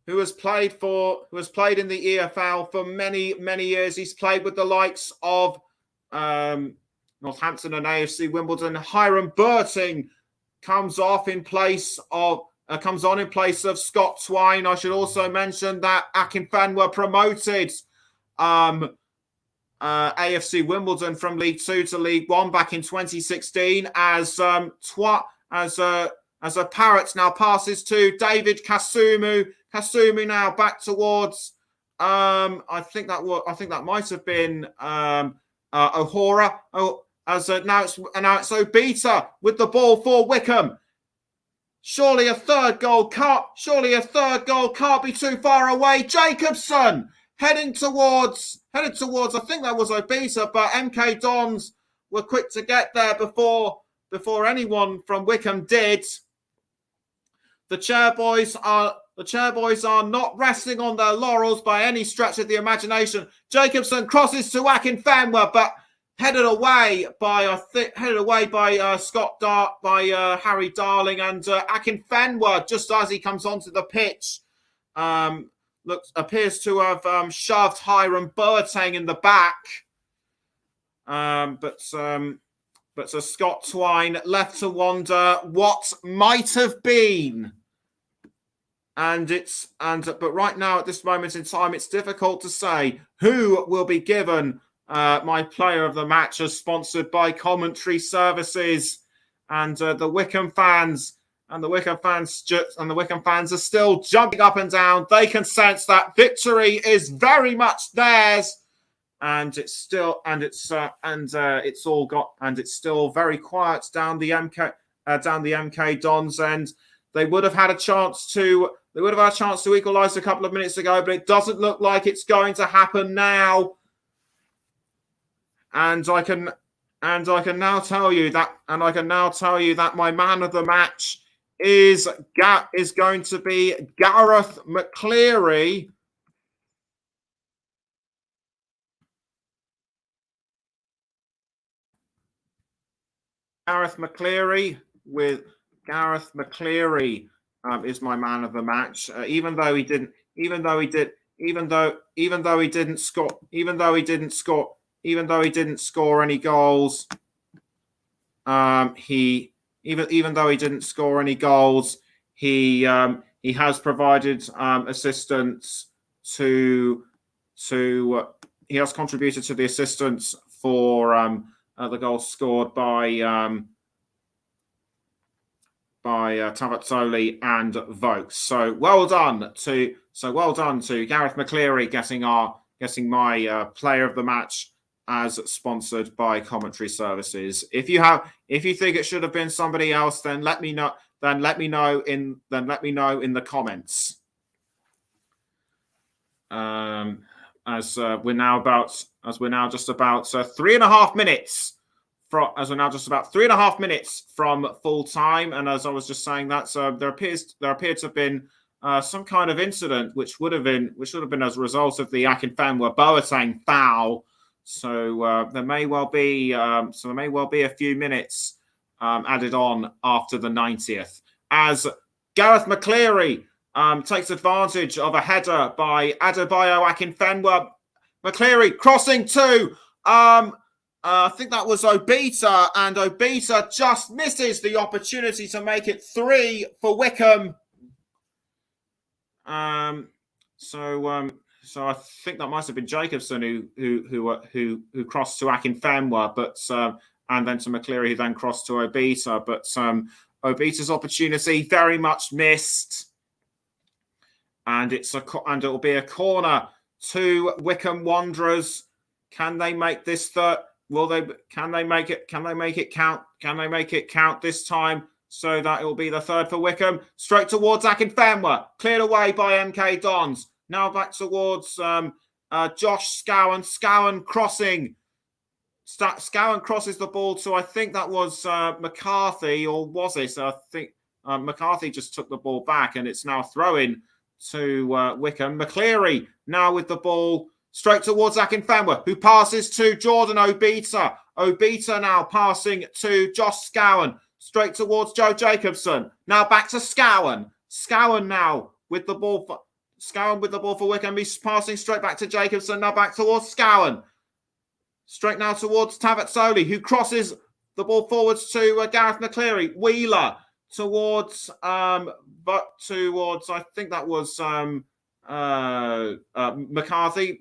has played in the EFL for many years. He's played with the likes of Northampton and AFC Wimbledon. Hiram Burting comes on in place of Scott Twine. I should also mention that Akinfenwa promoted AFC Wimbledon from League 2 to League 1 back in 2016 as a Parrot now passes to David Kasumu. Kasumu now back towards I think that might have been O'Hora. Now it's Obita with the ball for Wycombe. Surely a third goal can't be too far away. Jacobson heading towards, I think that was Obita, but MK Dons were quick to get there before anyone from Wycombe did. The Chairboys are not resting on their laurels by any stretch of the imagination. Jacobson crosses to Akinfenwa, but headed away by Harry Darling, and Akinfenwa, just as he comes onto the pitch, appears to have shoved Hiram Boateng in the back. But Scott Twine left to wonder what might have been. But right now, at this moment in time, it's difficult to say who will be given my player of the match, as sponsored by Commentary Services, and the Wycombe fans. And the Wycombe fans are still jumping up and down. They can sense that victory is very much theirs, and it's still very quiet down the MK Dons end. They would have had a chance to equalise a couple of minutes ago, but it doesn't look like it's going to happen now. And I can now tell you that my man of the match is going to be Gareth McCleary. Gareth McCleary is my man of the match. Even though he didn't score any goals. He has provided assistance to he has contributed to the assistance for the goals scored by Tavazzoli and Vokes. So well done to Gareth McCleary getting my player of the match, as sponsored by Commentary Services. If you think it should have been somebody else, then let me know. then let me know in the comments. As we're now just about 3.5 minutes from full time, and as I was just saying that, there appeared to have been some kind of incident which would have been as a result of the Akinfenwa Boateng foul. So there may well be a few minutes added on after the 90th, as Gareth McCleary takes advantage of a header by Adebayo Akinfenwa. McCleary crossing to I think that was Obita, and Obita just misses the opportunity to make it 3 for Wycombe. So I think that might have been Jacobson who crossed to Akinfenwa, but and then to McCleary, who then crossed to Obita. But Obita's opportunity very much missed, and it'll be a corner to Wycombe Wanderers. Can they make this third? Can they make it count? Can they make it count this time? So that it will be the third for Wycombe. Straight towards Akinfenwa, cleared away by MK Dons. Now back towards Josh Scowen. Scowen crossing. Scowen crosses the ball to, I think that was McCarthy, or was it? I think McCarthy just took the ball back, and it's now throw-in to Wycombe. McCleary now with the ball straight towards Akinfenwa, who passes to Jordan Obita. Obita now passing to Josh Scowen. Straight towards Joe Jacobson. Now back to Scowen. Scowen now with the ball for Wycombe. He's passing straight back to Jacobson. Now back towards Scowen. Straight now towards Tavatsoli, who crosses the ball forwards to Gareth McCleary. Wheeler towards I think that was McCarthy.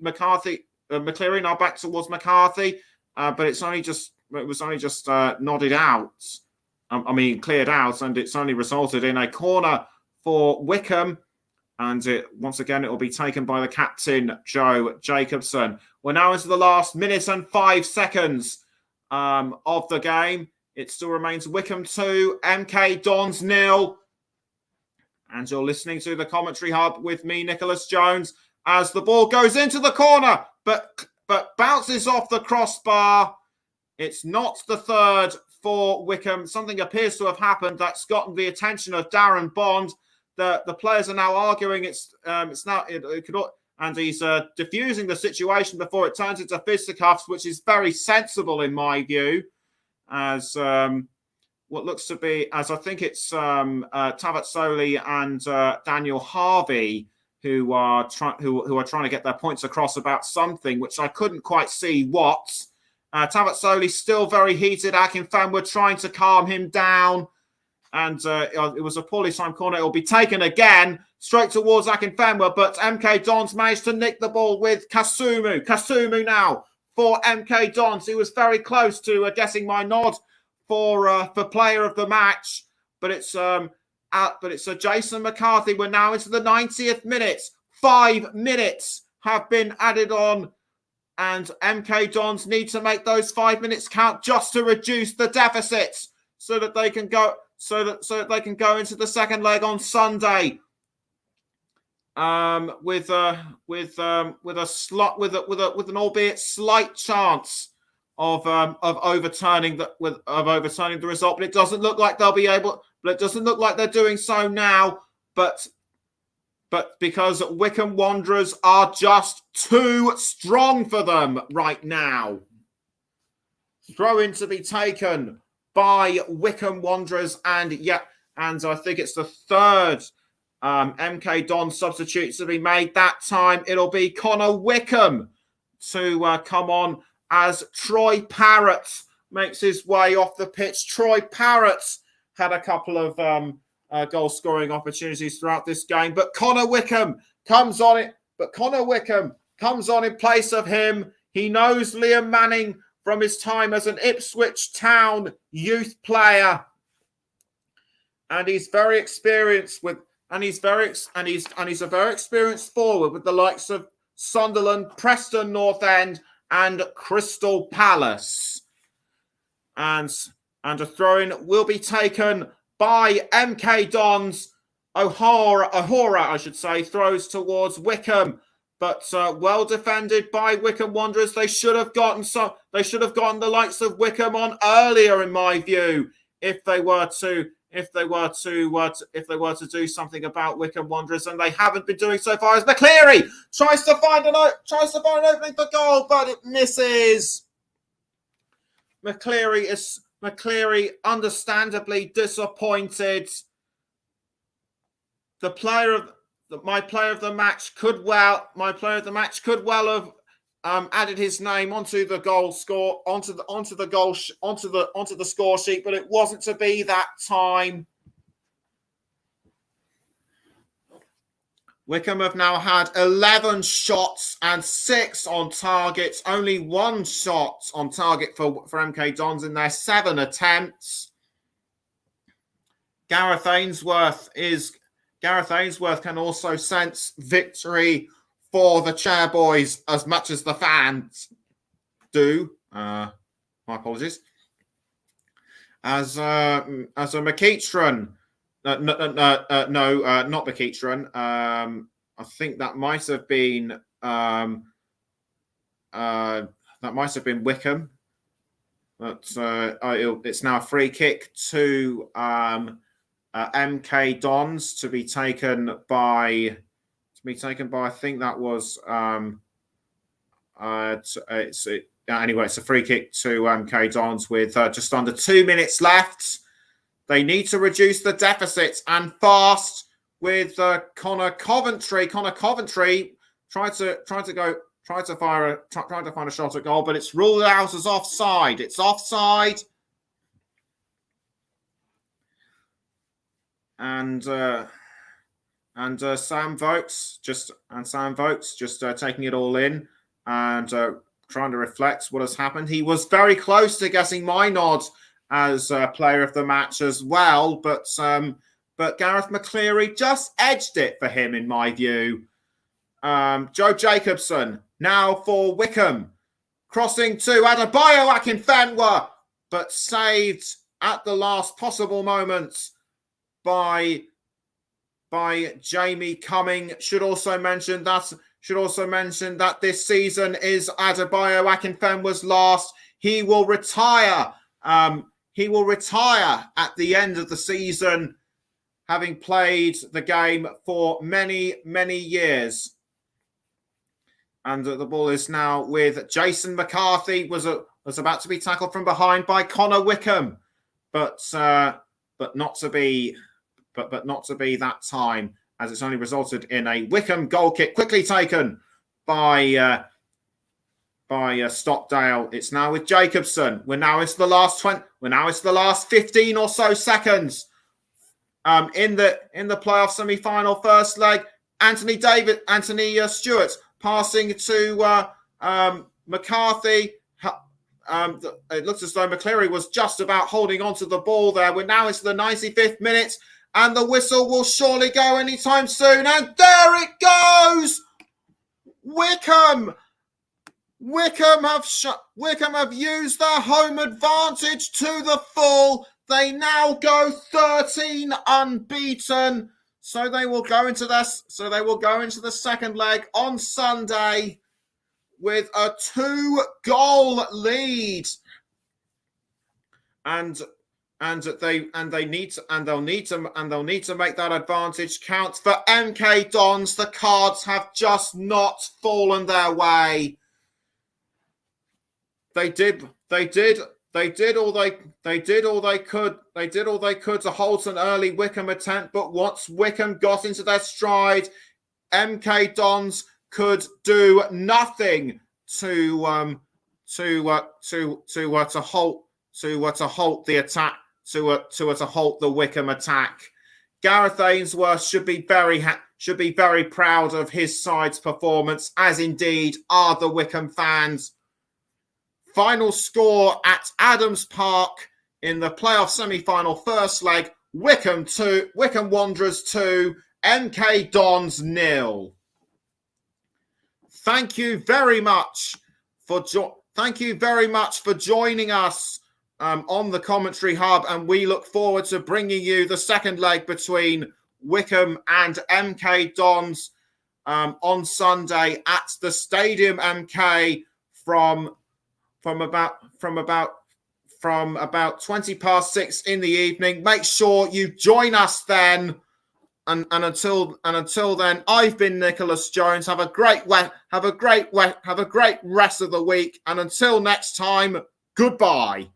McCleary now back towards McCarthy, but it was only just nodded out. Cleared out, and it's only resulted in a corner for Wycombe. And once again, it will be taken by the captain, Joe Jacobson. We're now into the last minute and 5 seconds of the game. It still remains Wycombe 2, MK Dons 0. And you're listening to the Commentary Hub with me, Nicholas Jones, as the ball goes into the corner, but bounces off the crossbar. It's not the third for Wycombe. Something appears to have happened that's gotten the attention of Darren Bond. The players are now arguing and he's diffusing the situation before it turns into fisticuffs, which is very sensible in my view, as what looks to be, as I think it's Tavatsoli and Daniel Harvey who are trying to get their points across about something which I couldn't quite see what. Tavatsoli still very heated. Akinfenwa trying to calm him down. And it was a poorly timed corner. It will be taken again, straight towards Akinfenwa, but MK Dons managed to nick the ball with Kasumu. Kasumu now for MK Dons. He was very close to getting my nod for player of the match, but it's Jason McCarthy. We're now into the 90th minute. 5 minutes have been added on, and MK Dons need to make those 5 minutes count just to reduce the deficit, so that they can go. So that they can go into the second leg on Sunday with an albeit slight chance of overturning the result. But it doesn't look like they'll be able. But it doesn't look like they're doing so now. But because Wycombe Wanderers are just too strong for them right now. Throw in to be taken by Wycombe Wanderers, and I think it's the third MK Don substitute to be made. That time it'll be Connor Wickham to come on as Troy Parrott makes his way off the pitch. Troy Parrott had a couple of goal-scoring opportunities throughout this game, but Connor Wickham comes on it. But Connor Wickham comes on in place of him. He knows Liam Manning from his time as an Ipswich Town youth player, and he's very experienced he's a very experienced forward with the likes of Sunderland, Preston North End, and Crystal Palace. And a throw-in will be taken by MK Dons. O'Hora, I should say, throws towards Wycombe, but well defended by Wycombe Wanderers. They should have gotten the likes of Wycombe on earlier, in my view, if they were to do something about Wycombe Wanderers, and they haven't been doing so far. As McCleary tries to find an opening for goal, but it misses. McCleary understandably disappointed. My player of the match could well have added his name onto the score sheet, but it wasn't to be that time. Wycombe have now had 11 shots and 6 on target. Only 1 shot on target for MK Dons in their 7 attempts. Gareth Ainsworth can also sense victory for the Chairboys as much as the fans do. My apologies. As a McEachran. No, not McEachran. I think that might have been Wycombe. But it's now a free kick to MK Dons to be taken by. I think that was. Anyway, it's a free kick to MK Dons with just under 2 minutes left. They need to reduce the deficit and fast with Connor Coventry. Connor Coventry tried to find a shot at goal, but it's ruled out as offside. It's offside. And Sam Vokes just taking it all in and trying to reflect what has happened. He was very close to getting my nod as player of the match as well, but Gareth McCleary just edged it for him, in my view. Joe Jacobson now for Wycombe, crossing to Adebayo Akinfenwa, but saved at the last possible moment by Jamie Cumming. Should also mention that this season is Adebayo Akinfenwa's last. He will retire. He will retire at the end of the season, having played the game for many, many years. And the ball is now with Jason McCarthy. Was about to be tackled from behind by Connor Wycombe, but not to be that time, as it's only resulted in a Wycombe goal kick, quickly taken by Stockdale. It's now with Jacobson. It's the last 15 or so seconds in the playoff semi-final first leg. Anthony Stewart passing to McCarthy. It looks as though McCleary was just about holding on to the ball there. Now it's the 95th minute, and the whistle will surely go anytime soon. And there it goes! Wycombe have used their home advantage to the full. They now go 13 unbeaten. So they will go into the second leg on Sunday with a 2-goal lead. And they'll need to make that advantage count. For MK Dons, the cards have just not fallen their way. They did all they could to halt an early Wycombe attempt, but once Wycombe got into their stride, MK Dons could do nothing to halt the attack, to halt the Wycombe attack. Gareth Ainsworth should be very proud of his side's performance, as indeed are the Wycombe fans. Final score at Adams Park in the playoff semi-final first leg: Wycombe Wanderers 2, MK Dons 0. Thank you very much for joining us on the commentary hub, and we look forward to bringing you the second leg between Wycombe and MK Dons on Sunday at the Stadium MK from about 6:20 in the evening. Make sure you join us then. And until then, I've been Nicholas Jones. Have a great rest of the week. And until next time, goodbye.